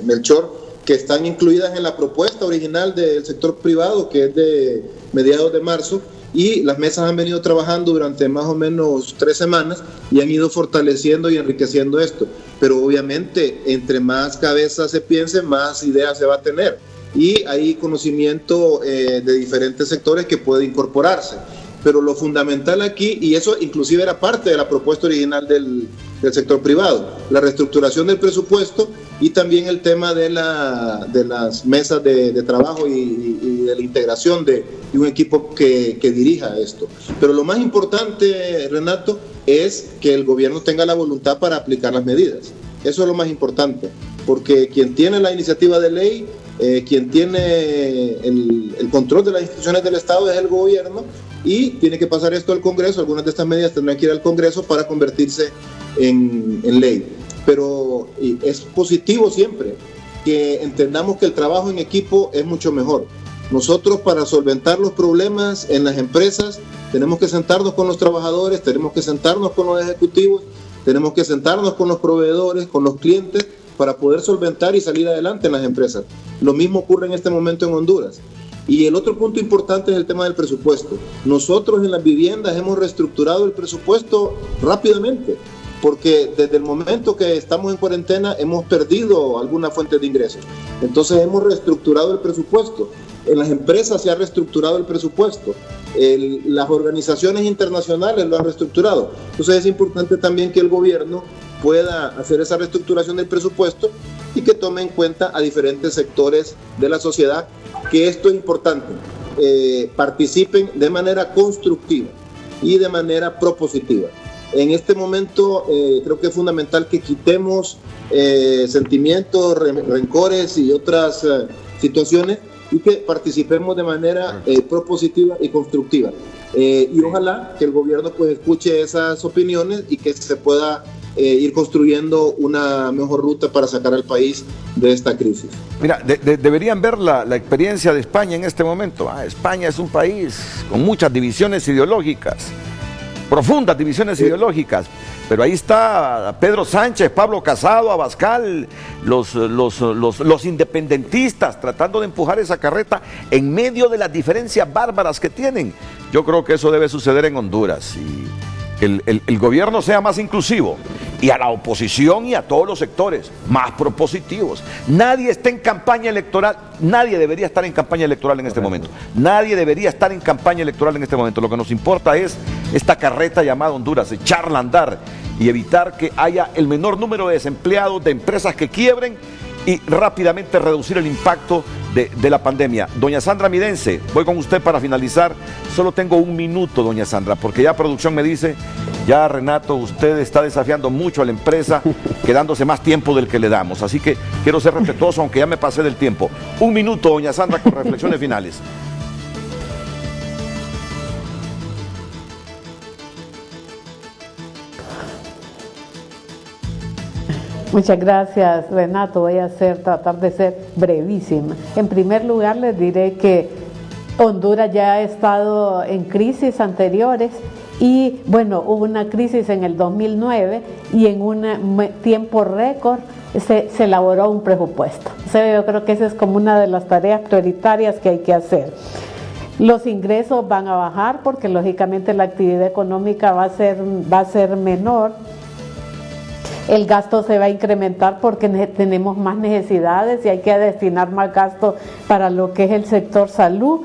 Melchor, que están incluidas en la propuesta original del sector privado, que es de mediados de marzo, y las mesas han venido trabajando durante más o menos 3 semanas y han ido fortaleciendo y enriqueciendo esto. Pero obviamente, entre más cabezas se piensen, más ideas se va a tener. Y hay conocimiento de diferentes sectores que puede incorporarse. Pero lo fundamental aquí, y eso inclusive era parte de la propuesta original del sector privado, la reestructuración del presupuesto y también el tema de las mesas de trabajo y de la integración de un equipo que dirija esto. Pero lo más importante, Renato, es que el gobierno tenga la voluntad para aplicar las medidas. Eso es lo más importante, porque quien tiene la iniciativa de ley, quien tiene el control de las instituciones del Estado es el gobierno, y tiene que pasar esto al Congreso. Algunas de estas medidas tendrán que ir al Congreso para convertirse en ley. Pero es positivo siempre que entendamos que el trabajo en equipo es mucho mejor. Nosotros, para solventar los problemas en las empresas, tenemos que sentarnos con los trabajadores, tenemos que sentarnos con los ejecutivos, tenemos que sentarnos con los proveedores, con los clientes, para poder solventar y salir adelante en las empresas. Lo mismo ocurre en este momento en Honduras. Y el otro punto importante es el tema del presupuesto. Nosotros en las viviendas hemos reestructurado el presupuesto rápidamente, porque desde el momento que estamos en cuarentena hemos perdido alguna fuente de ingresos. Entonces hemos reestructurado el presupuesto. En las empresas se ha reestructurado el presupuesto. Las organizaciones internacionales lo han reestructurado. Entonces es importante también que el gobierno pueda hacer esa reestructuración del presupuesto y que tome en cuenta a diferentes sectores de la sociedad, que esto es importante, participen de manera constructiva y de manera propositiva. En este momento creo que es fundamental que quitemos sentimientos, rencores y otras situaciones y que participemos de manera propositiva y constructiva. Y ojalá que el gobierno pues escuche esas opiniones y que se pueda ir construyendo una mejor ruta para sacar al país de esta crisis. Mira, deberían ver la experiencia de España en este momento. España es un país con muchas divisiones ideológicas, profundas divisiones ideológicas, pero ahí está Pedro Sánchez, Pablo Casado, Abascal, los independentistas tratando de empujar esa carreta en medio de las diferencias bárbaras que tienen. Yo creo que eso debe suceder en Honduras y que el gobierno sea más inclusivo y a la oposición y a todos los sectores más propositivos. Nadie está en campaña electoral, nadie debería estar en campaña electoral en este momento. Nadie debería estar en campaña electoral en este momento. Lo que nos importa es esta carreta llamada Honduras, echarla a andar y evitar que haya el menor número de desempleados, de empresas que quiebren y rápidamente reducir el impacto de la pandemia. Doña Sandra Midense, voy con usted para finalizar. Solo tengo un minuto, doña Sandra, porque ya producción me dice, ya Renato, usted está desafiando mucho a la empresa, quedándose más tiempo del que le damos. Así que quiero ser respetuoso, aunque ya me pasé del tiempo. Un minuto, doña Sandra, con reflexiones finales. Muchas gracias, Renato. Voy a tratar de ser brevísima. En primer lugar, les diré que Honduras ya ha estado en crisis anteriores y, bueno, hubo una crisis en el 2009 y en un tiempo récord se elaboró un presupuesto. O sea, yo creo que esa es como una de las tareas prioritarias que hay que hacer. Los ingresos van a bajar porque, lógicamente, la actividad económica va a ser menor. El gasto se va a incrementar porque tenemos más necesidades y hay que destinar más gasto para lo que es el sector salud.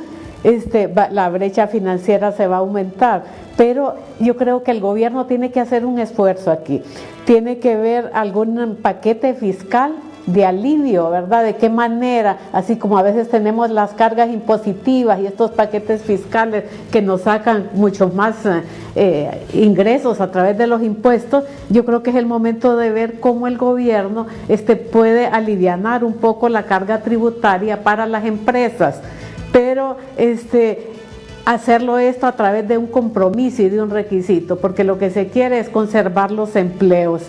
La brecha financiera se va a aumentar, pero yo creo que el gobierno tiene que hacer un esfuerzo aquí. Tiene que ver algún paquete fiscal de alivio, ¿verdad? De qué manera, así como a veces tenemos las cargas impositivas y estos paquetes fiscales que nos sacan muchos más ingresos a través de los impuestos, yo creo que es el momento de ver cómo el gobierno puede alivianar un poco la carga tributaria para las empresas, pero hacerlo esto a través de un compromiso y de un requisito, porque lo que se quiere es conservar los empleos.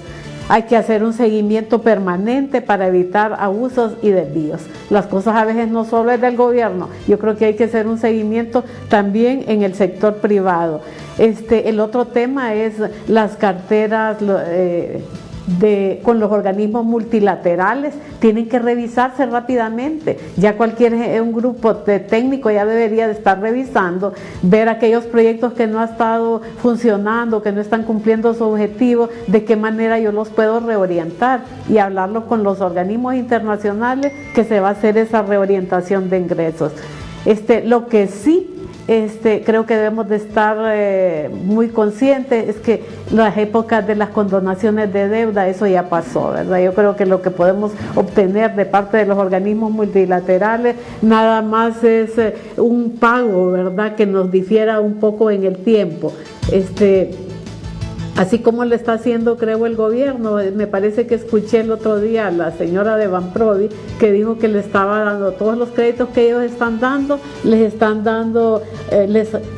Hay que hacer un seguimiento permanente para evitar abusos y desvíos. Las cosas a veces no solo es del gobierno, yo creo que hay que hacer un seguimiento también en el sector privado. El otro tema es las carteras con los organismos multilaterales, tienen que revisarse rápidamente. Ya un grupo de técnicos ya debería de estar revisando, ver aquellos proyectos que no han estado funcionando, que no están cumpliendo su objetivo, de qué manera yo los puedo reorientar y hablarlo con los organismos internacionales que se va a hacer esa reorientación de ingresos. Lo que sí creo que debemos de estar muy conscientes es que las épocas de las condonaciones de deuda, eso ya pasó, ¿verdad? Yo creo que lo que podemos obtener de parte de los organismos multilaterales nada más es un pago, ¿verdad? Que nos difiera un poco en el tiempo. Así como lo está haciendo, creo, el gobierno. Me parece que escuché el otro día a la señora de Banprovi que dijo que le estaba dando todos los créditos que ellos están dando, les están dando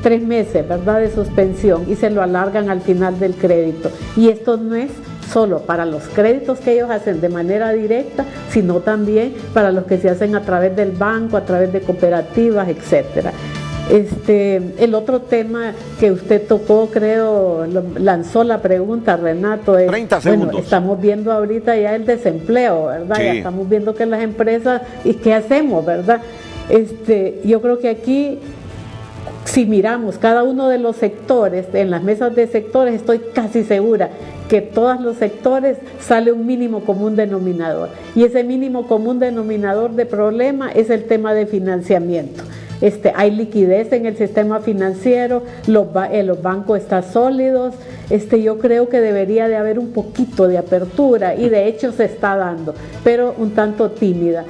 3 meses, ¿verdad?, de suspensión y se lo alargan al final del crédito. Y esto no es solo para los créditos que ellos hacen de manera directa, sino también para los que se hacen a través del banco, a través de cooperativas, etcétera. El otro tema que usted tocó, creo, lanzó la pregunta, Renato, es, 30 segundos. Bueno, estamos viendo ahorita ya el desempleo, ¿verdad? Sí. Ya estamos viendo que las empresas, ¿y qué hacemos, verdad? Yo creo que aquí, si miramos cada uno de los sectores, en las mesas de sectores, estoy casi segura que todos los sectores sale un mínimo común denominador. Y ese mínimo común denominador de problema es el tema de financiamiento. Hay liquidez en el sistema financiero, los bancos están sólidos. Yo creo que debería de haber un poquito de apertura y de hecho se está dando, pero un tanto tímida.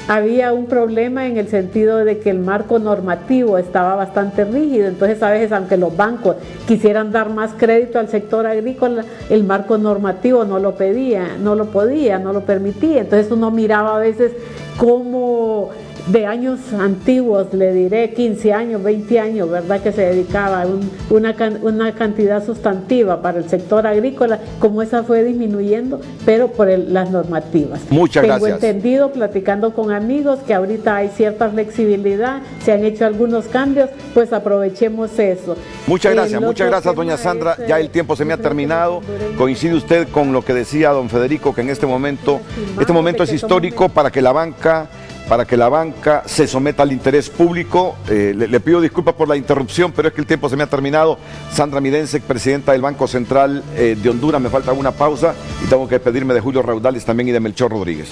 había un problema en el sentido de que el marco normativo estaba bastante rígido, entonces a veces aunque los bancos quisieran dar más crédito al sector agrícola, el marco normativo no lo pedía, no lo podía, no lo permitía, entonces uno miraba a veces cómo de años antiguos, le diré 15 años, 20 años, ¿verdad? Que se dedicaba a una cantidad sustantiva para el sector agrícola, como esa fue disminuyendo, pero por las normativas. Muchas gracias. Tengo entendido, platicando con amigos, que ahorita hay cierta flexibilidad, se han hecho algunos cambios, pues aprovechemos eso. Muchas gracias, doña Sandra. Ya el tiempo se me ha terminado. Coincide usted con lo que decía don Federico, que en este momento es histórico para que la banca se someta al interés público. Le pido disculpas por la interrupción, pero es que el tiempo se me ha terminado. Sandra Midensek, presidenta del Banco Central de Honduras. Me falta una pausa y tengo que despedirme de Julio Raudales también y de Melchor Rodríguez.